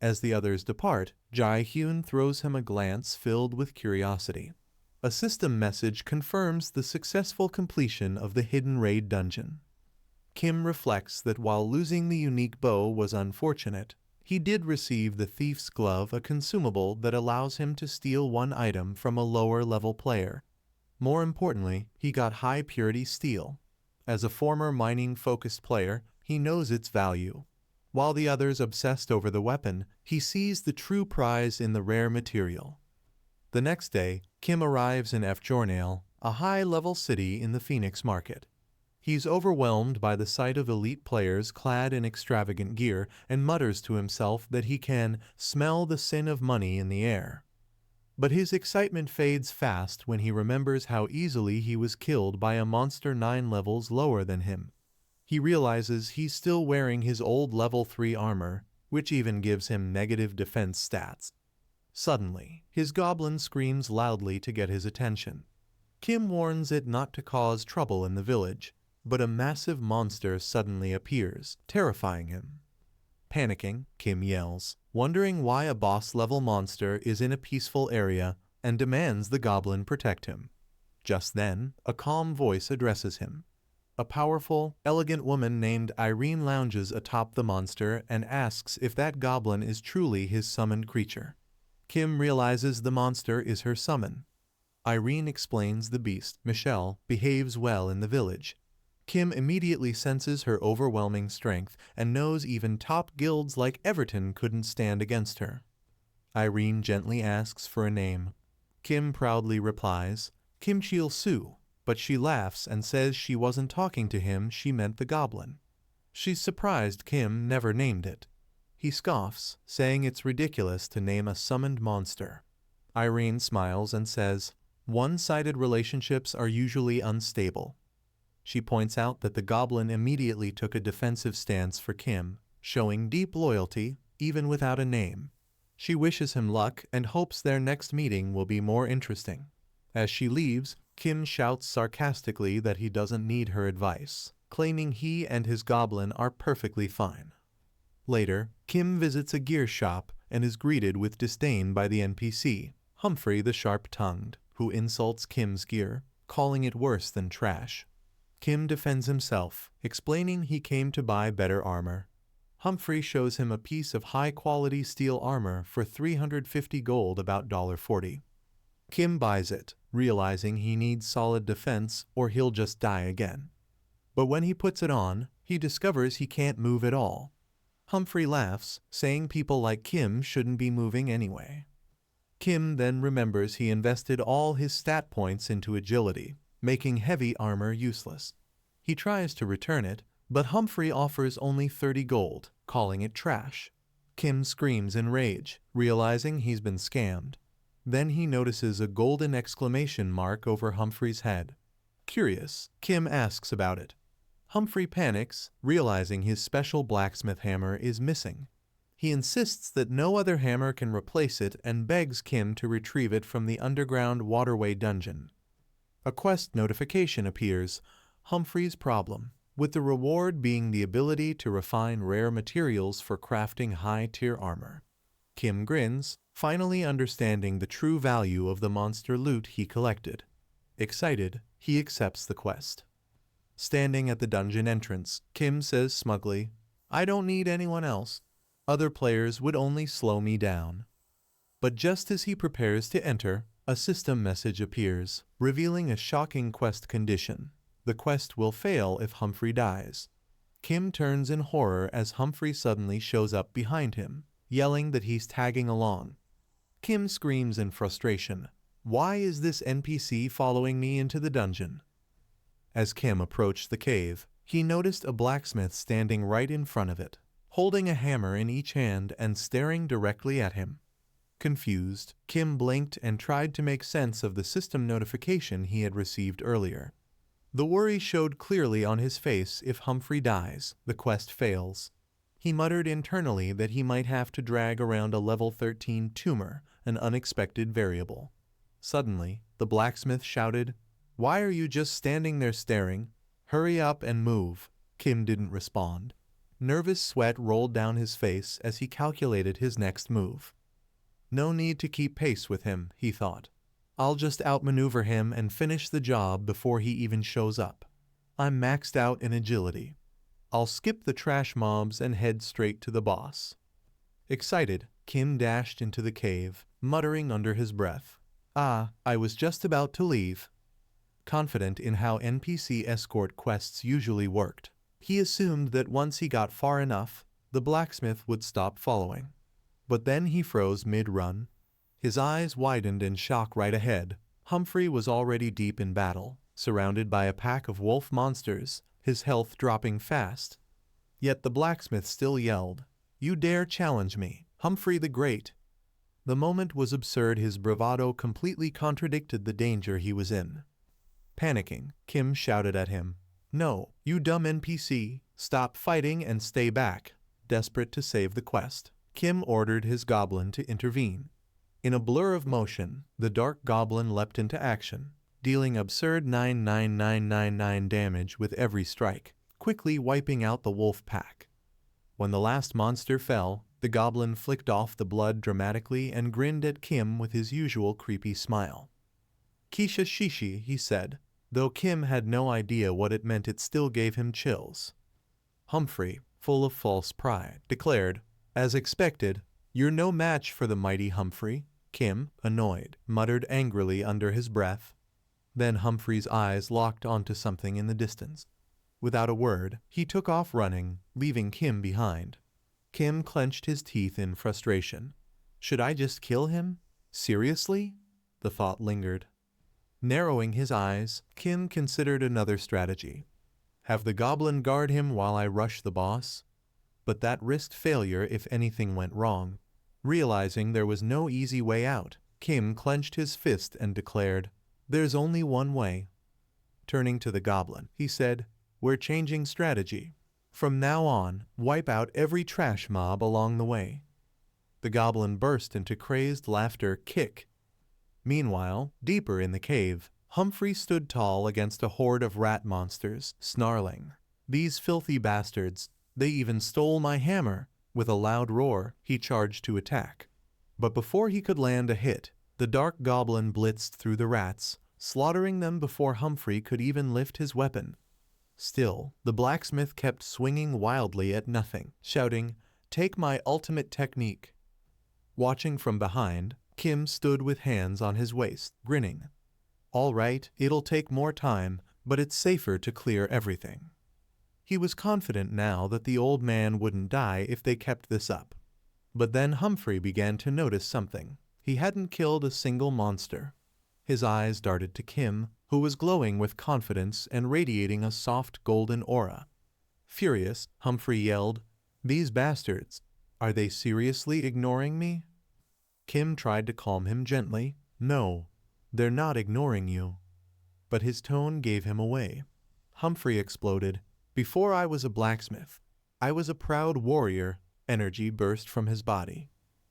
As the others depart, Jae-hyun throws him a glance filled with curiosity. A system message confirms the successful completion of the hidden raid dungeon. Kim reflects that while losing the unique bow was unfortunate, he did receive the Thief's Glove, a consumable that allows him to steal one item from a lower-level player. More importantly, he got high-purity steel. As a former mining-focused player, he knows its value. While the others obsessed over the weapon, he sees the true prize in the rare material. The next day, Kim arrives in Fjornale, a high-level city in the Phoenix market. He's overwhelmed by the sight of elite players clad in extravagant gear and mutters to himself that he can smell the sin of money in the air. But his excitement fades fast when he remembers how easily he was killed by a monster 9 levels lower than him. He realizes he's still wearing his old level 3 armor, which even gives him negative defense stats. Suddenly, his goblin screams loudly to get his attention. Kim warns it not to cause trouble in the village, but a massive monster suddenly appears, terrifying him. Panicking, Kim yells, wondering why a boss-level monster is in a peaceful area, and demands the goblin protect him. Just then, a calm voice addresses him. A powerful, elegant woman named Irene lounges atop the monster and asks if that goblin is truly his summoned creature. Kim realizes the monster is her summon. Irene explains the beast, Michelle, behaves well in the village. Kim immediately senses her overwhelming strength and knows even top guilds like Everton couldn't stand against her. Irene gently asks for a name. Kim proudly replies, Kim Chulsoo, but she laughs and says she wasn't talking to him, she meant the goblin. She's surprised Kim never named it. He scoffs, saying it's ridiculous to name a summoned monster. Irene smiles and says, one-sided relationships are usually unstable. She points out that the goblin immediately took a defensive stance for Kim, showing deep loyalty, even without a name. She wishes him luck and hopes their next meeting will be more interesting. As she leaves, Kim shouts sarcastically that he doesn't need her advice, claiming he and his goblin are perfectly fine. Later, Kim visits a gear shop and is greeted with disdain by the NPC, Humphrey the Sharp-Tongued, who insults Kim's gear, calling it worse than trash. Kim defends himself, explaining he came to buy better armor. Humphrey shows him a piece of high-quality steel armor for 350 gold, about $40. Kim buys it, realizing he needs solid defense or he'll just die again. But when he puts it on, he discovers he can't move at all. Humphrey laughs, saying people like Kim shouldn't be moving anyway. Kim then remembers he invested all his stat points into agility, making heavy armor useless. He tries to return it, but Humphrey offers only 30 gold, calling it trash. Kim screams in rage, realizing he's been scammed. Then he notices a golden exclamation mark over Humphrey's head. Curious, Kim asks about it. Humphrey panics, realizing his special blacksmith hammer is missing. He insists that no other hammer can replace it and begs Kim to retrieve it from the underground waterway dungeon. A quest notification appears, Humphrey's problem, with the reward being the ability to refine rare materials for crafting high-tier armor. Kim grins, finally understanding the true value of the monster loot he collected. Excited, he accepts the quest. Standing at the dungeon entrance, Kim says smugly, I don't need anyone else. Other players would only slow me down. But just as he prepares to enter, a system message appears, revealing a shocking quest condition. The quest will fail if Humphrey dies. Kim turns in horror as Humphrey suddenly shows up behind him, yelling that he's tagging along. Kim screams in frustration, why is this NPC following me into the dungeon? As Kim approached the cave, he noticed a blacksmith standing right in front of it, holding a hammer in each hand and staring directly at him. Confused, Kim blinked and tried to make sense of the system notification he had received earlier. The worry showed clearly on his face. If Humphrey dies, the quest fails. He muttered internally that he might have to drag around a level 13 tumor, an unexpected variable. Suddenly, the blacksmith shouted, Why are you just standing there staring? Hurry up and move. Kim didn't respond. Nervous sweat rolled down his face as he calculated his next move. No need to keep pace with him, he thought. I'll just outmaneuver him and finish the job before he even shows up. I'm maxed out in agility. I'll skip the trash mobs and head straight to the boss. Excited, Kim dashed into the cave, muttering under his breath, I was just about to leave. Confident in how NPC escort quests usually worked, he assumed that once he got far enough, the blacksmith would stop following. But then he froze mid-run. His eyes widened in shock right ahead. Humphrey was already deep in battle, surrounded by a pack of wolf monsters, his health dropping fast. Yet the blacksmith still yelled, You dare challenge me, Humphrey the Great. The moment was absurd. His bravado completely contradicted the danger he was in. Panicking, Kim shouted at him, No, you dumb NPC, stop fighting and stay back. Desperate to save the quest, Kim ordered his goblin to intervene. In a blur of motion, the dark goblin leapt into action, dealing absurd 99999 damage with every strike, quickly wiping out the wolf pack. When the last monster fell, the goblin flicked off the blood dramatically and grinned at Kim with his usual creepy smile. Kisha shishi, he said, though Kim had no idea what it meant. It still gave him chills. Humphrey, full of false pride, declared, As expected, you're no match for the mighty Humphrey. Kim, annoyed, muttered angrily under his breath. Then Humphrey's eyes locked onto something in the distance. Without a word, he took off running, leaving Kim behind. Kim clenched his teeth in frustration. Should I just kill him? Seriously? The thought lingered. Narrowing his eyes, Kim considered another strategy. Have the goblin guard him while I rush the boss? But that risked failure if anything went wrong. Realizing there was no easy way out, Kim clenched his fist and declared, "There's only one way." Turning to the goblin, he said, "We're changing strategy. From now on, wipe out every trash mob along the way." The goblin burst into crazed laughter. Kick. Meanwhile, deeper in the cave, Humphrey stood tall against a horde of rat monsters, snarling. "These filthy bastards, they even stole my hammer." With a loud roar, he charged to attack. But before he could land a hit, the dark goblin blitzed through the rats, slaughtering them before Humphrey could even lift his weapon. Still, the blacksmith kept swinging wildly at nothing, shouting, "Take my ultimate technique." Watching from behind, Kim stood with hands on his waist, grinning. "All right, it'll take more time, but it's safer to clear everything." He was confident now that the old man wouldn't die if they kept this up. But then Humphrey began to notice something. He hadn't killed a single monster. His eyes darted to Kim, who was glowing with confidence and radiating a soft golden aura. Furious, Humphrey yelled, "These bastards, are they seriously ignoring me?" Kim tried to calm him gently. "No, they're not ignoring you." But his tone gave him away. Humphrey exploded, "Before I was a blacksmith, I was a proud warrior." Energy burst from his body.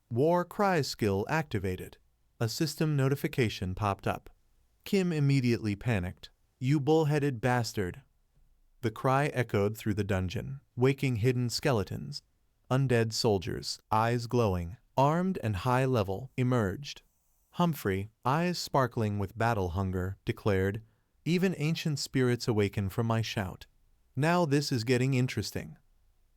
War cry skill activated. A system notification popped up. Kim immediately panicked. "You bullheaded bastard." The cry echoed through the dungeon, waking hidden skeletons. Undead soldiers, eyes glowing, armed and high level, emerged. Humphrey, eyes sparkling with battle hunger, declared, "Even ancient spirits awaken from my shout. Now this is getting interesting."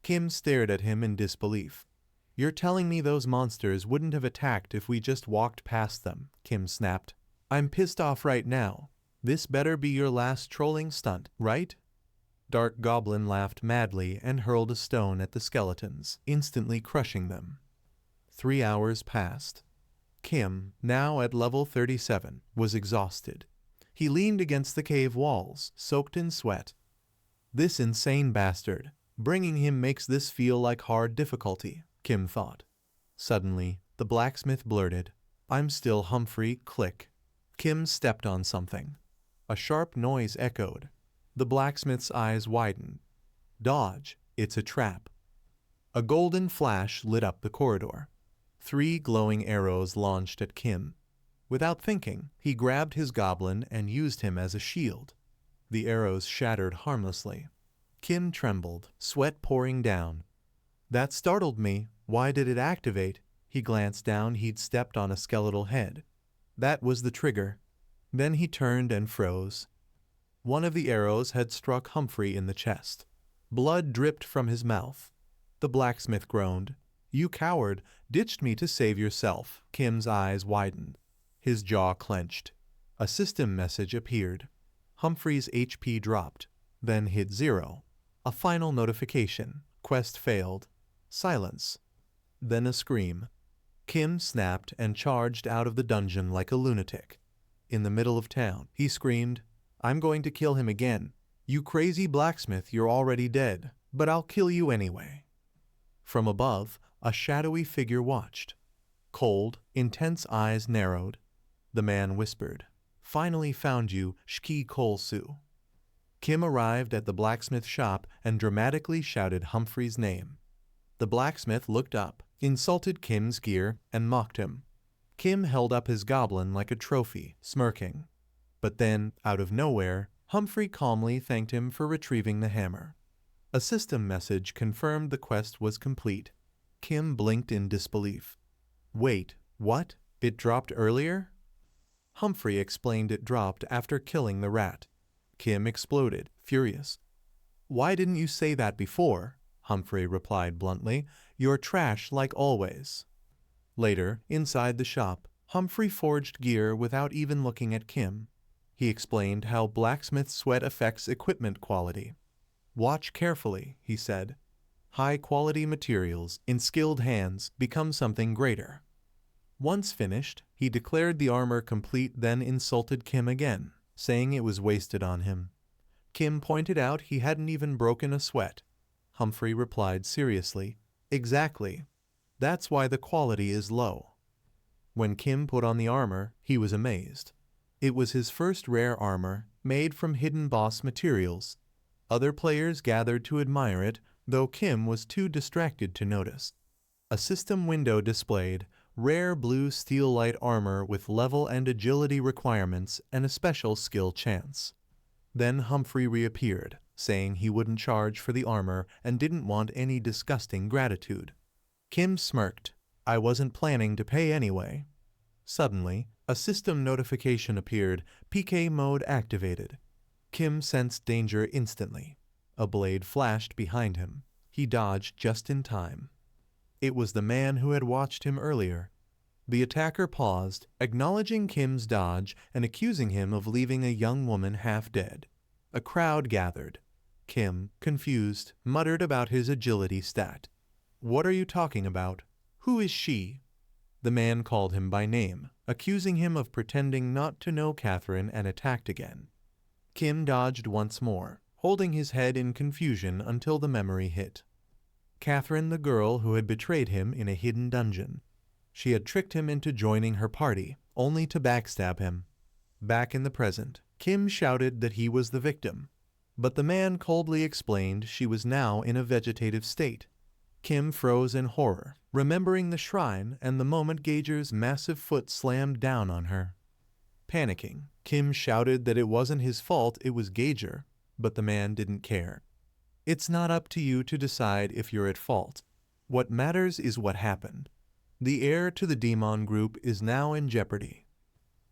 Kim stared at him in disbelief. "You're telling me those monsters wouldn't have attacked if we just walked past them?" Kim snapped. "I'm pissed off right now. This better be your last trolling stunt, right?" Dark Goblin laughed madly and hurled a stone at the skeletons, instantly crushing them. 3 hours passed. Kim, now at level 37, was exhausted. He leaned against the cave walls, soaked in sweat. "This insane bastard. Bringing him makes this feel like hard difficulty," Kim thought. Suddenly, the blacksmith blurted, "I'm still Humphrey." Click. Kim stepped on something. A sharp noise echoed. The blacksmith's eyes widened. "Dodge, it's a trap." A golden flash lit up the corridor. 3 glowing arrows launched at Kim. Without thinking, he grabbed his goblin and used him as a shield. The arrows shattered harmlessly. Kim trembled, sweat pouring down. "That startled me. Why did it activate?" He glanced down. He'd stepped on a skeletal head. That was the trigger. Then he turned and froze. One of the arrows had struck Humphrey in the chest. Blood dripped from his mouth. The blacksmith groaned. "You coward, ditched me to save yourself." Kim's eyes widened. His jaw clenched. A system message appeared. Humphrey's HP dropped, then hit 0. A final notification. Quest failed. Silence. Then a scream. Kim snapped and charged out of the dungeon like a lunatic. In the middle of town, he screamed, "I'm going to kill him again. You crazy blacksmith, you're already dead, but I'll kill you anyway." From above, a shadowy figure watched. Cold, intense eyes narrowed. The man whispered, "Finally found you, Chulsoo." Kim arrived at the blacksmith shop and dramatically shouted Humphrey's name. The blacksmith looked up, insulted Kim's gear, and mocked him. Kim held up his goblin like a trophy, smirking. But then, out of nowhere, Humphrey calmly thanked him for retrieving the hammer. A system message confirmed the quest was complete. Kim blinked in disbelief. "Wait, what? It dropped earlier?" Humphrey explained it dropped after killing the rat. Kim exploded, furious. "Why didn't you say that before?" Humphrey replied bluntly. "You're trash like always." Later, inside the shop, Humphrey forged gear without even looking at Kim. He explained how blacksmith sweat affects equipment quality. "Watch carefully," he said. "High-quality materials in skilled hands become something greater." Once finished, He declared the armor complete, then insulted Kim again, saying it was wasted on him. Kim pointed out he hadn't even broken a sweat. Humphrey replied seriously, "Exactly. That's why the quality is low." When Kim put on the armor, he was amazed. It was his first rare armor, made from hidden boss materials. Other players gathered to admire it, though Kim was too distracted to notice. A system window displayed rare blue steel light armor with level and agility requirements and a special skill chance. Then Humphrey reappeared, saying he wouldn't charge for the armor and didn't want any disgusting gratitude. Kim smirked. "I wasn't planning to pay anyway." Suddenly, a system notification appeared, PK mode activated. Kim sensed danger instantly. A blade flashed behind him. He dodged just in time. It was the man who had watched him earlier. The attacker paused, acknowledging Kim's dodge and accusing him of leaving a young woman half dead. A crowd gathered. Kim, confused, muttered about his agility stat. "What are you talking about? Who is she?" The man called him by name, accusing him of pretending not to know Catherine, and attacked again. Kim dodged once more, holding his head in confusion until the memory hit. Catherine, the girl who had betrayed him in a hidden dungeon. She had tricked him into joining her party, only to backstab him. Back in the present, Kim shouted that he was the victim. But the man coldly explained she was now in a vegetative state. Kim froze in horror, remembering the shrine and the moment Gager's massive foot slammed down on her. Panicking, Kim shouted that it wasn't his fault, it was Gager, but the man didn't care. "It's not up to you to decide if you're at fault. What matters is what happened. The heir to the demon group is now in jeopardy."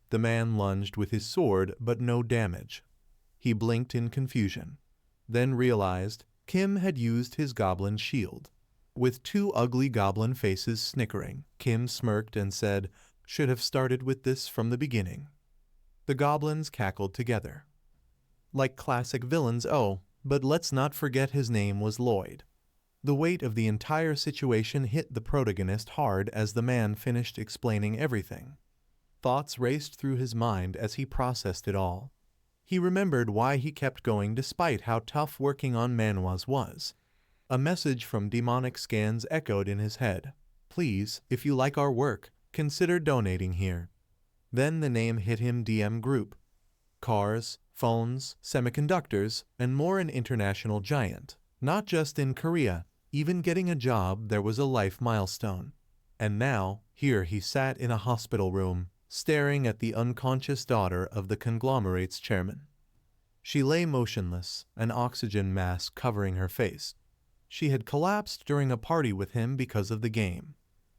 The man lunged with his sword, but no damage. He blinked in confusion, then realized Kim had used his goblin shield. With two ugly goblin faces snickering, Kim smirked and said, "Should have started with this from the beginning." The goblins cackled together. Like classic villains, oh, but let's not forget his name was Lloyd. The weight of the entire situation hit the protagonist hard as the man finished explaining everything. Thoughts raced through his mind as he processed it all. He remembered why he kept going despite how tough working on manhwas was. A message from demonic scans echoed in his head. "Please, if you like our work, consider donating here." Then the name hit him: DM Group. Cars, phones, semiconductors, and more, an international giant. Not just in Korea, even getting a job there was a life milestone. And now, here he sat in a hospital room, staring at the unconscious daughter of the conglomerate's chairman. She lay motionless, an oxygen mask covering her face. She had collapsed during a party with him because of the game.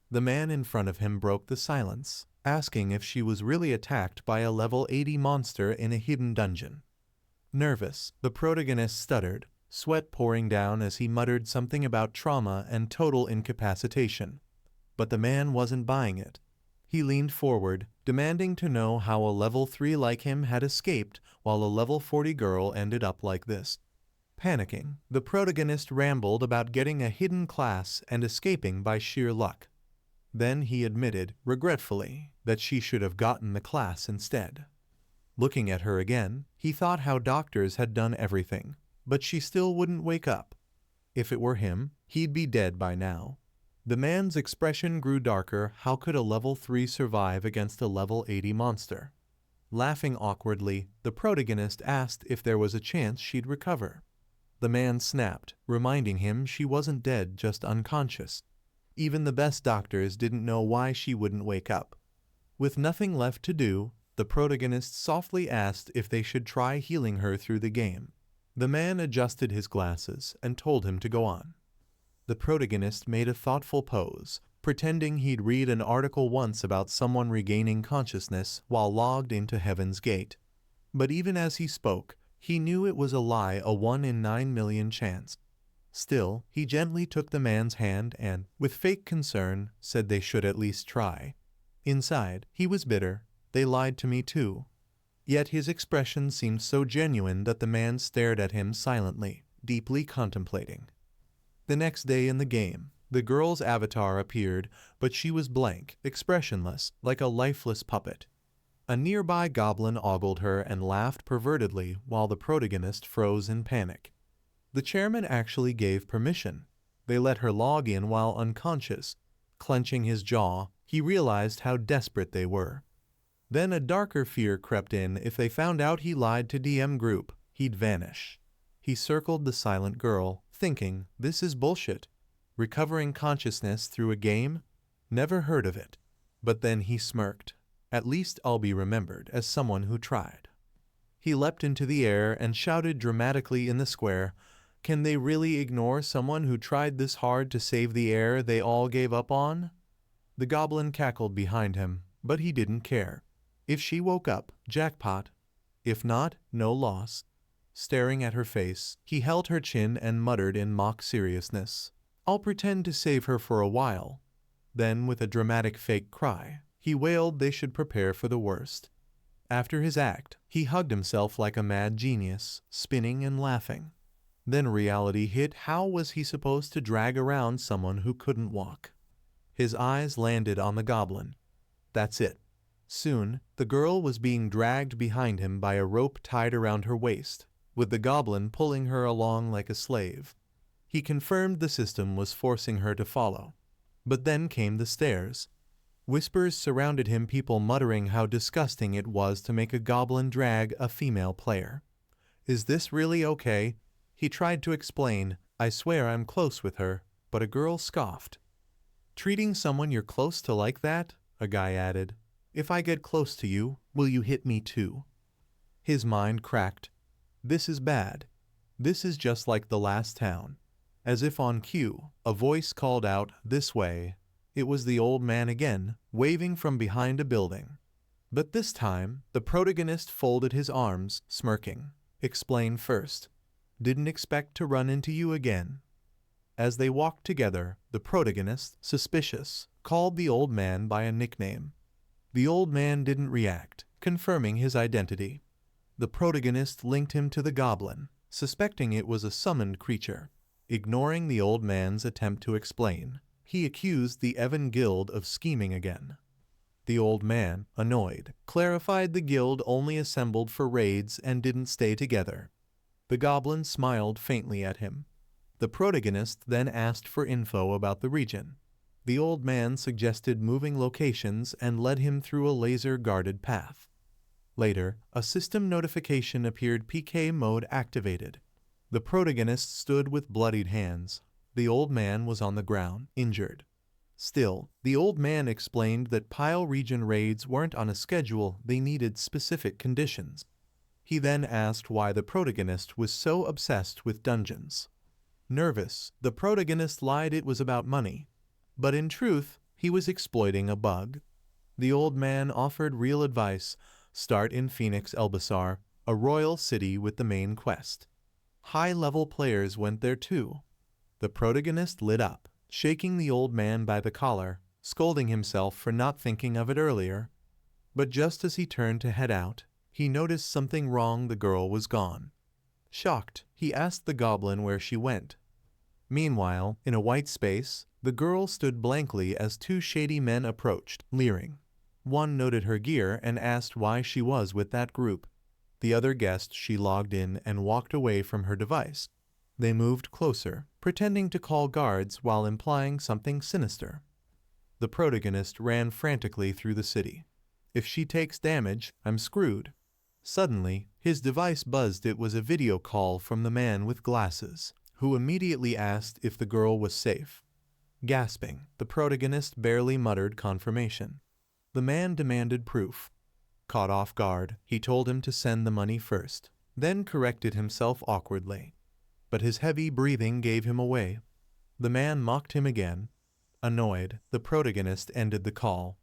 The man in front of him broke the silence, asking if she was really attacked by a level 80 monster in a hidden dungeon. Nervous, the protagonist stuttered, sweat pouring down as he muttered something about trauma and total incapacitation. But the man wasn't buying it. He leaned forward, demanding to know how a level 3 like him had escaped while a level 40 girl ended up like this. Panicking, the protagonist rambled about getting a hidden class and escaping by sheer luck. Then he admitted, regretfully, that she should have gotten the class instead. Looking at her again, he thought how doctors had done everything, but she still wouldn't wake up. If it were him, he'd be dead by now. The man's expression grew darker. How could a level 3 survive against a level 80 monster? Laughing awkwardly, the protagonist asked if there was a chance she'd recover. The man snapped, reminding him she wasn't dead, just unconscious. Even the best doctors didn't know why she wouldn't wake up. With nothing left to do, the protagonist softly asked if they should try healing her through the game. The man adjusted his glasses and told him to go on. The protagonist made a thoughtful pose, pretending he'd read an article once about someone regaining consciousness while logged into Heaven's Gate. But even as he spoke, he knew it was a lie, a 1 in 9 million chance. Still, he gently took the man's hand and, with fake concern, said they should at least try. Inside, he was bitter. They lied to me too. Yet his expression seemed so genuine that the man stared at him silently, deeply contemplating. The next day in the game, The girl's avatar appeared, but she was blank, expressionless, like a lifeless puppet. A nearby goblin ogled her and laughed pervertedly while the protagonist froze in panic. The chairman actually gave permission. They let her log in while unconscious. Clenching his jaw, he realized how desperate they were. Then a darker fear crept in. If they found out he lied to DM group, he'd vanish. He circled the silent girl, thinking, this is bullshit. Recovering consciousness through a game? Never heard of it. But then he smirked. At least I'll be remembered as someone who tried. He leapt into the air and shouted dramatically in the square, can they really ignore someone who tried this hard to save the air they all gave up on? The goblin cackled behind him, but he didn't care. If she woke up, jackpot. If not, no loss. Staring at her face, he held her chin and muttered in mock seriousness, I'll pretend to save her for a while. Then, with a dramatic fake cry, he wailed they should prepare for the worst. After his act, he hugged himself like a mad genius, spinning and laughing. Then reality hit. How was he supposed to drag around someone who couldn't walk? His eyes landed on the goblin. That's it. Soon, the girl was being dragged behind him by a rope tied around her waist, with the goblin pulling her along like a slave. He confirmed the system was forcing her to follow. But then came the stairs. Whispers surrounded him, people muttering how disgusting it was to make a goblin drag a female player. Is this really okay? He tried to explain, I swear I'm close with her, but a girl scoffed. Treating someone you're close to like that? A guy added. If I get close to you, will you hit me too? His mind cracked. This is bad. This is just like the last town. As if on cue, a voice called out, this way. It was the old man again, waving from behind a building. But this time, the protagonist folded his arms, smirking. Explain first. Didn't expect to run into you again. As they walked together, the protagonist, suspicious, called the old man by a nickname. The old man didn't react, confirming his identity. The protagonist linked him to the goblin, suspecting it was a summoned creature. Ignoring the old man's attempt to explain, he accused the Evan Guild of scheming again. The old man, annoyed, clarified the guild only assembled for raids and didn't stay together. The goblin smiled faintly at him. The protagonist then asked for info about the region. The old man suggested moving locations and led him through a laser-guarded path. Later, a system notification appeared, PK mode activated. The protagonist stood with bloodied hands. The old man was on the ground, injured. Still, the old man explained that Pile region raids weren't on a schedule, they needed specific conditions. He then asked why the protagonist was so obsessed with dungeons. Nervous, the protagonist lied it was about money. But in truth, he was exploiting a bug. The old man offered real advice. Start in Phoenix Elbasar, a royal city with the main quest. High-level players went there too. The protagonist lit up, shaking the old man by the collar, scolding himself for not thinking of it earlier. But just as he turned to head out, he noticed something wrong. The girl was gone. Shocked, he asked the goblin where she went. Meanwhile, in a white space, the girl stood blankly as two shady men approached, leering. One noted her gear and asked why she was with that group. The other guessed she logged in and walked away from her device. They moved closer, pretending to call guards while implying something sinister. The protagonist ran frantically through the city. If she takes damage, I'm screwed. Suddenly, his device buzzed. It was a video call from the man with glasses, who immediately asked if the girl was safe. Gasping, the protagonist barely muttered confirmation. The man demanded proof. Caught off guard, he told him to send the money first, then corrected himself awkwardly. But his heavy breathing gave him away. The man mocked him again. Annoyed, the protagonist ended the call.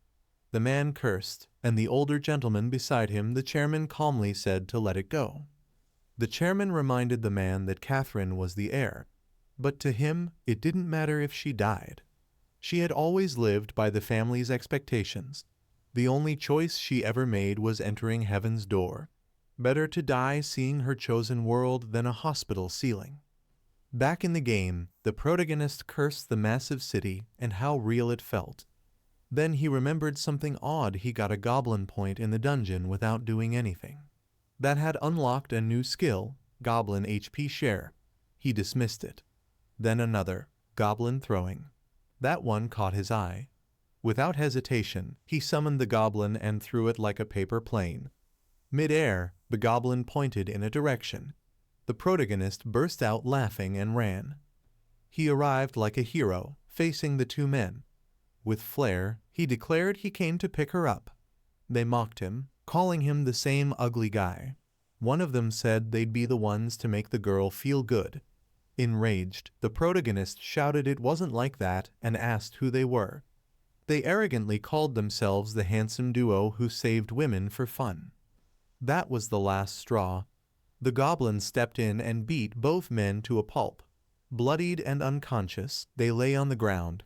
The man cursed, and the older gentleman beside him, the chairman, calmly said to let it go. The chairman reminded the man that Catherine was the heir, but to him it didn't matter if she died. She had always lived by the family's expectations. The only choice she ever made was entering heaven's door. Better to die seeing her chosen world than a hospital ceiling. Back in the game, the protagonist cursed the massive city and how real it felt. Then he remembered something odd. He got a goblin point in the dungeon without doing anything. That had unlocked a new skill, Goblin HP Share. He dismissed it. Then another, Goblin Throwing. That one caught his eye. Without hesitation, he summoned the goblin and threw it like a paper plane. Mid-air, the goblin pointed in a direction. The protagonist burst out laughing and ran. He arrived like a hero, facing the two men. With flair, he declared he came to pick her up. They mocked him, calling him the same ugly guy. One of them said they'd be the ones to make the girl feel good. Enraged, the protagonist shouted it wasn't like that and asked who they were. They arrogantly called themselves the handsome duo who saved women for fun. That was the last straw. The goblin stepped in and beat both men to a pulp. Bloodied and unconscious, they lay on the ground.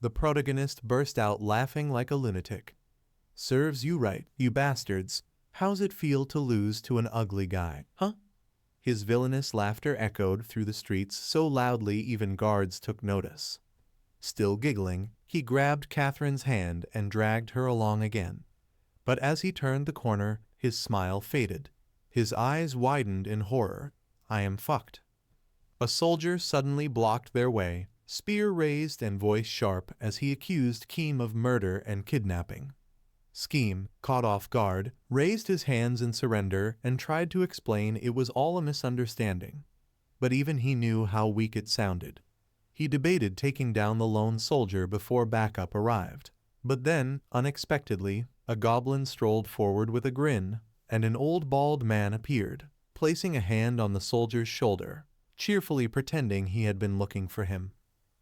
The protagonist burst out laughing like a lunatic. "Serves you right, you bastards. How's it feel to lose to an ugly guy, huh?" His villainous laughter echoed through the streets so loudly even guards took notice. Still giggling, he grabbed Catherine's hand and dragged her along again. But as he turned the corner, his smile faded. His eyes widened in horror. "I am fucked." A soldier suddenly blocked their way, spear raised and voice sharp as he accused Keem of murder and kidnapping. Skeem, caught off guard, raised his hands in surrender and tried to explain it was all a misunderstanding. But even he knew how weak it sounded. He debated taking down the lone soldier before backup arrived. But then, unexpectedly, a goblin strolled forward with a grin, and an old bald man appeared, placing a hand on the soldier's shoulder, cheerfully pretending he had been looking for him.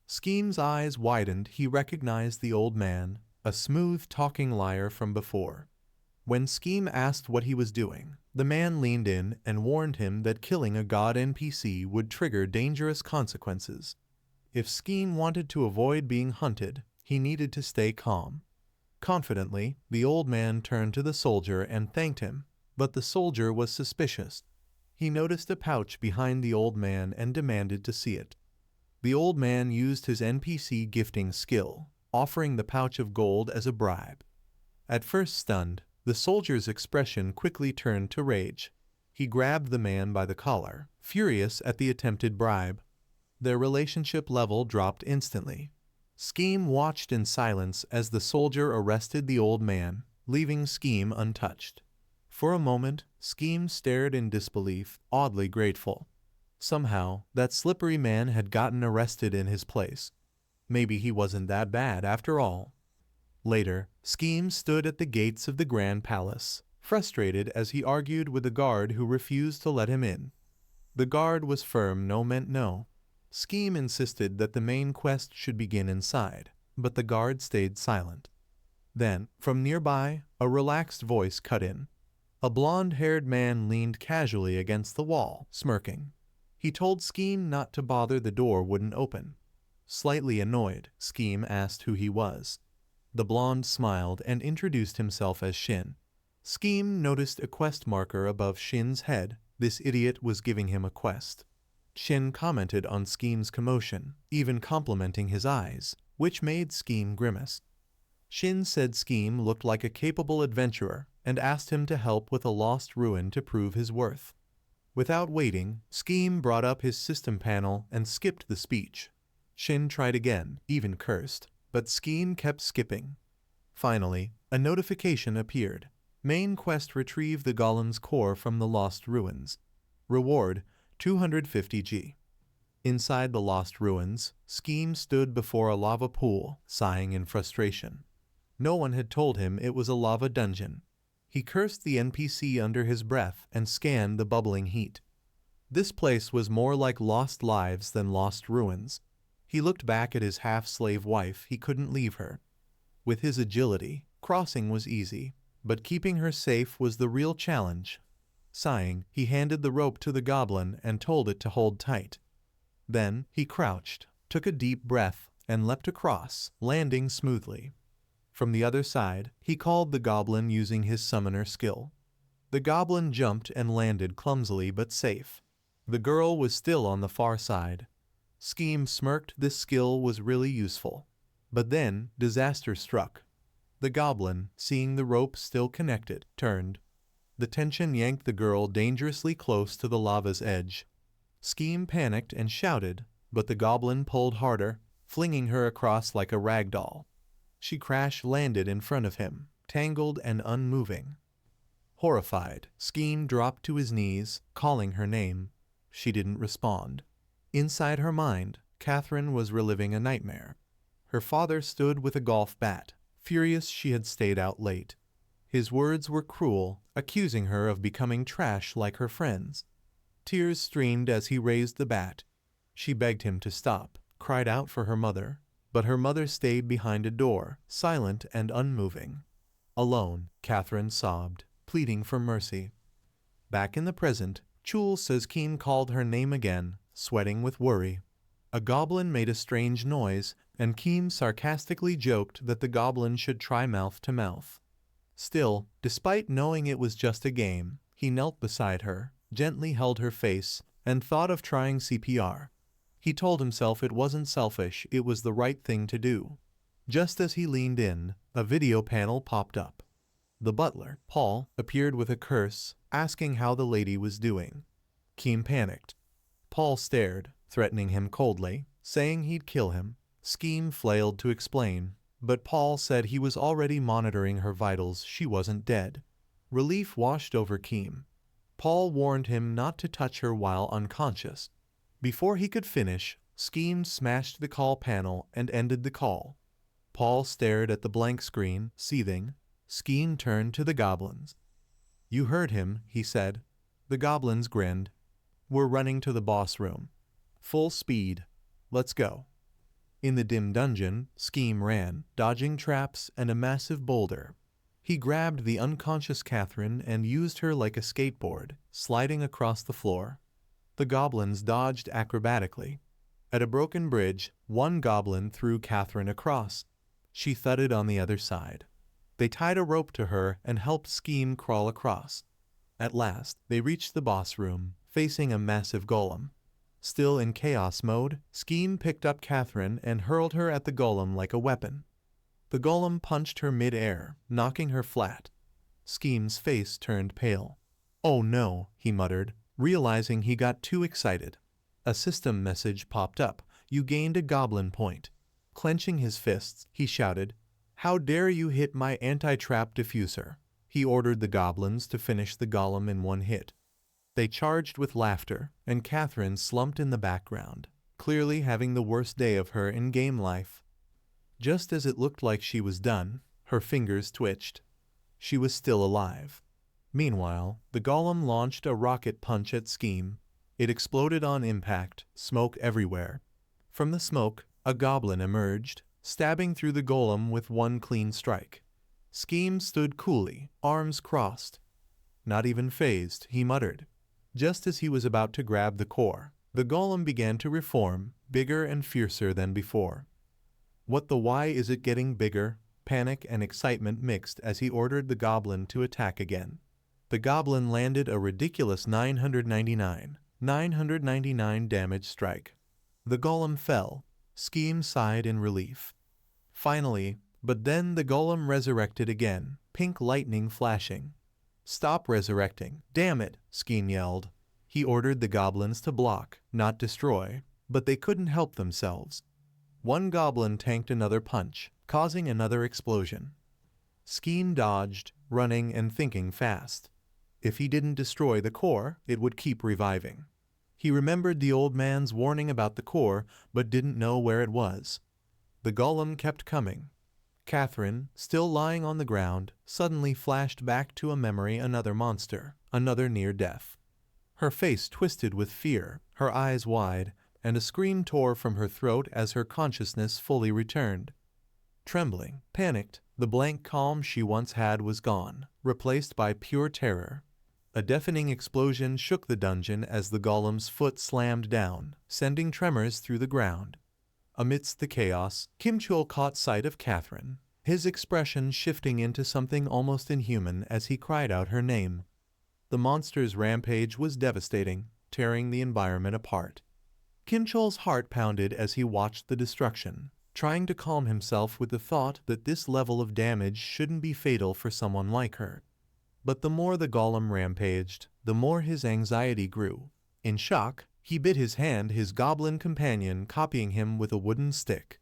Skeem's eyes widened. He recognized the old man, a smooth-talking liar from before. When Skeem asked what he was doing, the man leaned in and warned him that killing a god NPC would trigger dangerous consequences. If Skeem wanted to avoid being hunted, he needed to stay calm. Confidently, the old man turned to the soldier and thanked him, but the soldier was suspicious. He noticed a pouch behind the old man and demanded to see it. The old man used his NPC gifting skill, offering the pouch of gold as a bribe. At first stunned, the soldier's expression quickly turned to rage. He grabbed the man by the collar, furious at the attempted bribe. Their relationship level dropped instantly. Skeem watched in silence as the soldier arrested the old man, leaving Skeem untouched. For a moment, Skeem stared in disbelief, oddly grateful. Somehow, that slippery man had gotten arrested in his place. Maybe he wasn't that bad after all. Later, Skeem stood at the gates of the Grand Palace, frustrated as he argued with the guard who refused to let him in. The guard was firm. No meant no. Skeem insisted that the main quest should begin inside, but the guard stayed silent. Then, from nearby, a relaxed voice cut in. A blonde-haired man leaned casually against the wall, smirking. He told Skeem not to bother. The door wouldn't open. Slightly annoyed, Skeem asked who he was. The blonde smiled and introduced himself as Shin. Skeem noticed a quest marker above Shin's head. This idiot was giving him a quest. Shin commented on Skeem's commotion, even complimenting his eyes, which made Skeem grimace. Shin said Skeem looked like a capable adventurer and asked him to help with a lost ruin to prove his worth. Without waiting, Skeem brought up his system panel and skipped the speech. Shin tried again, even cursed, but Skeem kept skipping. Finally, a notification appeared. Main quest: retrieve the golem's core from the lost ruins. Reward: 250G. Inside the lost ruins, Skeem stood before a lava pool, sighing in frustration. No one had told him it was a lava dungeon. He cursed the NPC under his breath and scanned the bubbling heat. This place was more like lost lives than lost ruins. He looked back at his half-slave wife. He couldn't leave her. With his agility, crossing was easy, but keeping her safe was the real challenge. Sighing, he handed the rope to the goblin and told it to hold tight. Then, he crouched, took a deep breath, and leapt across, landing smoothly. From the other side, he called the goblin using his summoner skill. The goblin jumped and landed clumsily but safe. The girl was still on the far side. Scheme smirked. This skill was really useful. But then, disaster struck. The goblin, seeing the rope still connected, turned. The tension yanked the girl dangerously close to the lava's edge. Scheme panicked and shouted, but the goblin pulled harder, flinging her across like a rag doll. She crash-landed in front of him, tangled and unmoving. Horrified, Scheme dropped to his knees, calling her name. She didn't respond. Inside her mind, Catherine was reliving a nightmare. Her father stood with a golf bat, furious she had stayed out late. His words were cruel, accusing her of becoming trash like her friends. Tears streamed as he raised the bat. She begged him to stop, cried out for her mother, but her mother stayed behind a door, silent and unmoving. Alone, Catherine sobbed, pleading for mercy. Back in the present, Chulsoo called her name again, sweating with worry. A goblin made a strange noise, and Kim sarcastically joked that the goblin should try mouth to mouth. Still, despite knowing it was just a game, he knelt beside her, gently held her face, and thought of trying CPR. He told himself it wasn't selfish, it was the right thing to do. Just as he leaned in, a video panel popped up. The butler, Paul, appeared with a curse, asking how the lady was doing. Kim panicked. Paul stared, threatening him coldly, saying he'd kill him. Scheme flailed to explain, but Paul said he was already monitoring her vitals, she wasn't dead. Relief washed over Kim. Paul warned him not to touch her while unconscious. Before he could finish, Scheme smashed the call panel and ended the call. Paul stared at the blank screen, seething. Scheme turned to the goblins. "You heard him," he said. The goblins grinned. "We're running to the boss room. Full speed. Let's go." In the dim dungeon, Scheme ran, dodging traps and a massive boulder. He grabbed the unconscious Catherine and used her like a skateboard, sliding across the floor. The goblins dodged acrobatically. At a broken bridge, one goblin threw Catherine across. She thudded on the other side. They tied a rope to her and helped Scheme crawl across. At last, they reached the boss room, facing a massive golem. Still in chaos mode, Scheme picked up Catherine and hurled her at the golem like a weapon. The golem punched her mid-air, knocking her flat. Scheme's face turned pale. "Oh no," he muttered, realizing he got too excited. A system message popped up. "You gained a goblin point." Clenching his fists, he shouted, "How dare you hit my anti-trap diffuser?" He ordered the goblins to finish the golem in one hit. They charged with laughter, and Catherine slumped in the background, clearly having the worst day of her in-game life. Just as it looked like she was done, her fingers twitched. She was still alive. Meanwhile, the golem launched a rocket punch at Scheme. It exploded on impact, smoke everywhere. From the smoke, a goblin emerged, stabbing through the golem with one clean strike. Scheme stood coolly, arms crossed. "Not even phased," he muttered. Just as he was about to grab the core, the golem began to reform, bigger and fiercer than before. What the why is it getting bigger? Panic and excitement mixed as he ordered the goblin to attack again. The goblin landed a ridiculous 999 damage strike. The golem fell. Scheme sighed in relief. Finally, but then the golem resurrected again, pink lightning flashing. "Stop resurrecting, damn it," Scheme yelled. He ordered the goblins to block, not destroy, but they couldn't help themselves. One goblin tanked another punch, causing another explosion. Scheme dodged, running and thinking fast. If he didn't destroy the core, it would keep reviving. He remembered the old man's warning about the core, but didn't know where it was. The golem kept coming. Catherine, still lying on the ground, suddenly flashed back to a memory, another monster, another near death. Her face twisted with fear, her eyes wide, and a scream tore from her throat as her consciousness fully returned. Trembling, panicked, the blank calm she once had was gone, replaced by pure terror. A deafening explosion shook the dungeon as the golem's foot slammed down, sending tremors through the ground. Amidst the chaos, Kim Chul caught sight of Catherine, his expression shifting into something almost inhuman as he cried out her name. The monster's rampage was devastating, tearing the environment apart. Kim Chul's heart pounded as he watched the destruction, trying to calm himself with the thought that this level of damage shouldn't be fatal for someone like her. But the more the golem rampaged, the more his anxiety grew. In shock, he bit his hand, his goblin companion copying him with a wooden stick.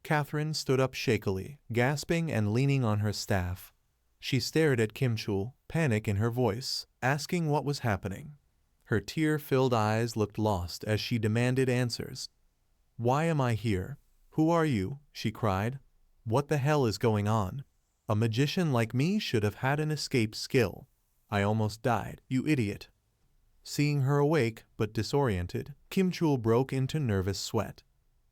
Catherine stood up shakily, gasping and leaning on her staff. She stared at Kim Chul, panic in her voice, asking what was happening. Her tear-filled eyes looked lost as she demanded answers. "Why am I here? Who are you?" she cried. "What the hell is going on? A magician like me should have had an escape skill. I almost died, you idiot." Seeing her awake but disoriented, Kim Chul broke into nervous sweat.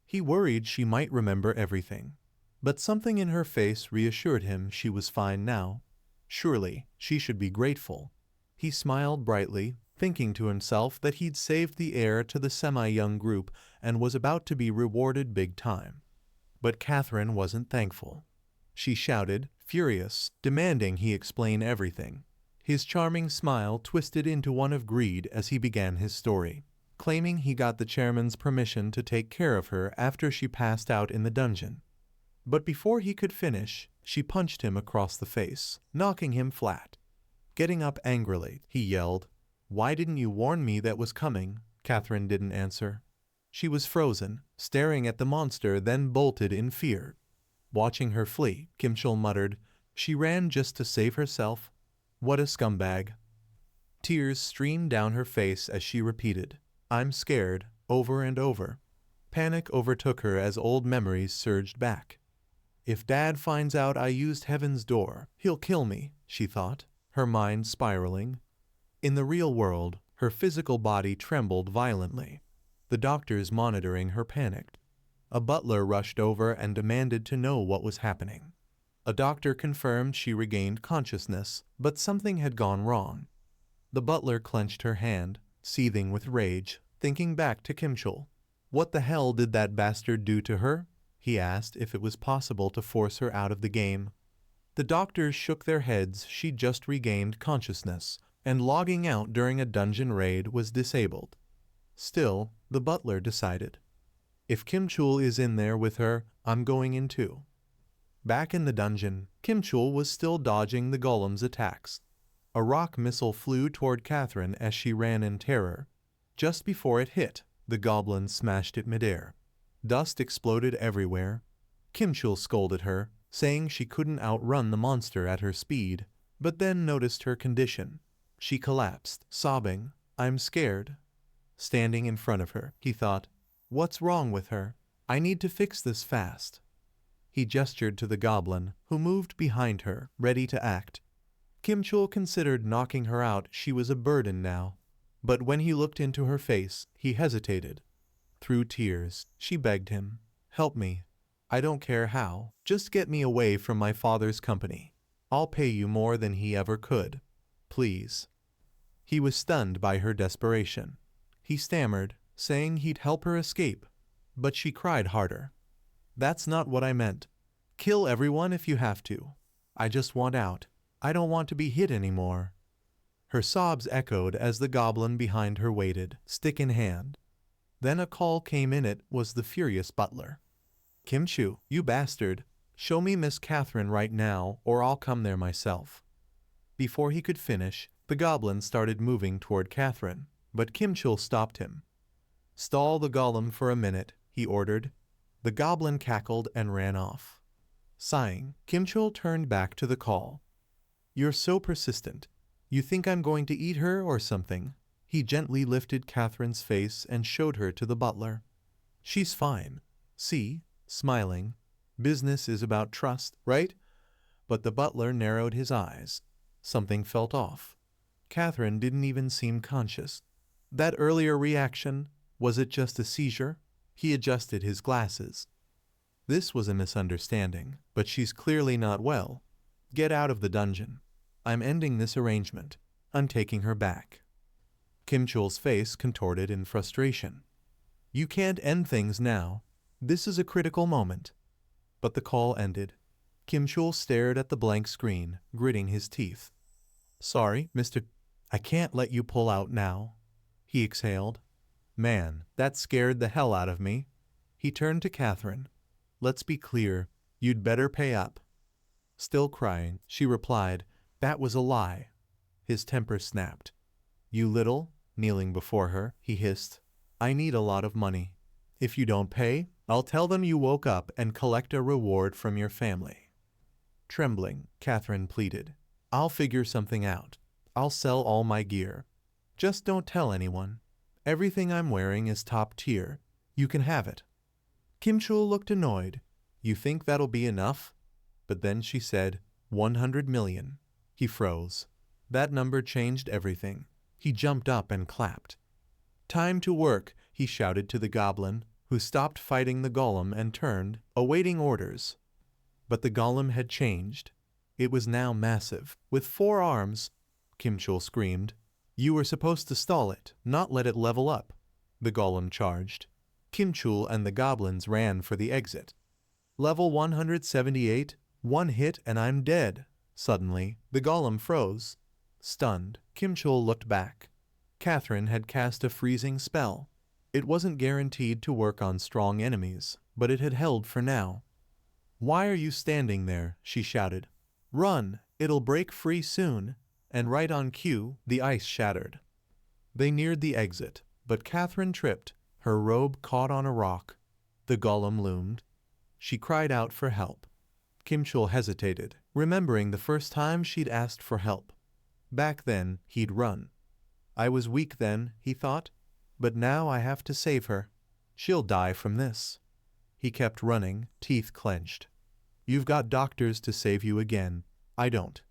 He worried she might remember everything. But something in her face reassured him she was fine now. Surely, she should be grateful. He smiled brightly, thinking to himself that he'd saved the heir to the semi-young group and was about to be rewarded big time. But Catherine wasn't thankful. She shouted, furious, demanding he explain everything. His charming smile twisted into one of greed as he began his story, claiming he got the chairman's permission to take care of her after she passed out in the dungeon. But before he could finish, she punched him across the face, knocking him flat. Getting up angrily, he yelled, "Why didn't you warn me that was coming?" Catherine didn't answer. She was frozen, staring at the monster, then bolted in fear. Watching her flee, Kim Chul muttered, "She ran just to save herself. What a scumbag." Tears streamed down her face as she repeated, "I'm scared," over and over. Panic overtook her as old memories surged back. "If Dad finds out I used Heaven's Door, he'll kill me," she thought, her mind spiraling. In the real world, her physical body trembled violently. The doctors monitoring her panicked. A butler rushed over and demanded to know what was happening. A doctor confirmed she regained consciousness, but something had gone wrong. The butler clenched her hand, seething with rage, thinking back to Kim Chul. "What the hell did that bastard do to her?" he asked if it was possible to force her out of the game. The doctors shook their heads. She'd just regained consciousness, and logging out during a dungeon raid was disabled. Still, the butler decided, "If Kim Chul is in there with her, I'm going in too." Back in the dungeon, Kim Chul was still dodging the golem's attacks. A rock missile flew toward Catherine as she ran in terror. Just before it hit, the goblin smashed it midair. Dust exploded everywhere. Kim Chul scolded her, saying she couldn't outrun the monster at her speed, but then noticed her condition. She collapsed, sobbing, "I'm scared." Standing in front of her, he thought, "What's wrong with her? I need to fix this fast." He gestured to the goblin, who moved behind her, ready to act. Kim Chul considered knocking her out. She was a burden now. But when he looked into her face, he hesitated. Through tears, she begged him, "Help me. I don't care how. Just get me away from my father's company. I'll pay you more than he ever could. Please." He was stunned by her desperation. He stammered, saying he'd help her escape. But she cried harder. "That's not what I meant. Kill everyone if you have to. I just want out. I don't want to be hit anymore." Her sobs echoed as the goblin behind her waited, stick in hand. Then a call came in. It was the furious butler. "Kim Chul, you bastard. Show me Miss Catherine right now, or I'll come there myself." Before he could finish, the goblin started moving toward Catherine, but Kim Chul stopped him. "Stall the golem for a minute," he ordered. The goblin cackled and ran off. Sighing, Kim Chul turned back to the call. "You're so persistent. You think I'm going to eat her or something?" He gently lifted Catherine's face and showed her to the butler. "She's fine. See?" Smiling. "Business is about trust, right?" But the butler narrowed his eyes. Something felt off. Catherine didn't even seem conscious. That earlier reaction, was it just a seizure? He adjusted his glasses. This was a misunderstanding, but she's clearly not well. Get out of the dungeon. I'm ending this arrangement. I'm taking her back. Kim Chul's face contorted in frustration. "You can't end things now. This is a critical moment." But the call ended. Kim Chul stared at the blank screen, gritting his teeth. "Sorry, Mr. I can't let you pull out now," he exhaled. Man, that scared the hell out of me. He turned to Catherine. Let's be clear, you'd better pay up. Still crying, she replied, that was a lie. His temper snapped. You little, kneeling before her, he hissed. I need a lot of money. If you don't pay, I'll tell them you woke up and collect a reward from your family. Trembling, Catherine pleaded. I'll figure something out. I'll sell all my gear. Just don't tell anyone. Everything I'm wearing is top tier. You can have it. Kim Chul looked annoyed. You think that'll be enough? But then she said, 100 million. He froze. That number changed everything. He jumped up and clapped. Time to work, he shouted to the goblin, who stopped fighting the golem and turned, awaiting orders. But the golem had changed. It was now massive, with 4 arms. Kim Chul screamed. You were supposed to stall it, not let it level up. The golem charged. Kim Chul and the goblins ran for the exit. Level 178, 1 hit and I'm dead. Suddenly, the golem froze. Stunned, Kim Chul looked back. Catherine had cast a freezing spell. It wasn't guaranteed to work on strong enemies, but it had held for now. Why are you standing there? She shouted. Run, it'll break free soon. And right on cue, the ice shattered. They neared the exit, but Catherine tripped. Her robe caught on a rock. The golem loomed. She cried out for help. Kim Chul hesitated, remembering the first time she'd asked for help. Back then, he'd run. I was weak then, he thought, but now I have to save her. She'll die from this. He kept running, teeth clenched. You've got doctors to save you again. I don't.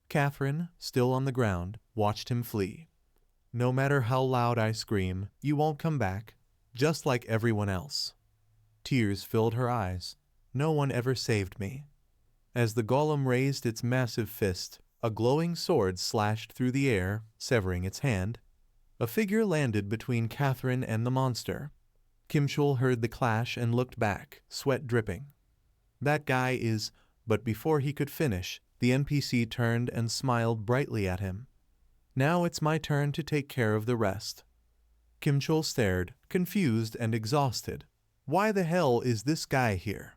Catherine, still on the ground, watched him flee. No matter how loud I scream, you won't come back, just like everyone else. Tears filled her eyes. No one ever saved me. As the golem raised its massive fist, a glowing sword slashed through the air, severing its hand. A figure landed between Catherine and the monster. Kim Chul heard the clash and looked back, sweat dripping. That guy is... But before he could finish, the NPC turned and smiled brightly at him. Now it's my turn to take care of the rest. Kim Chul stared, confused and exhausted. Why the hell is this guy here?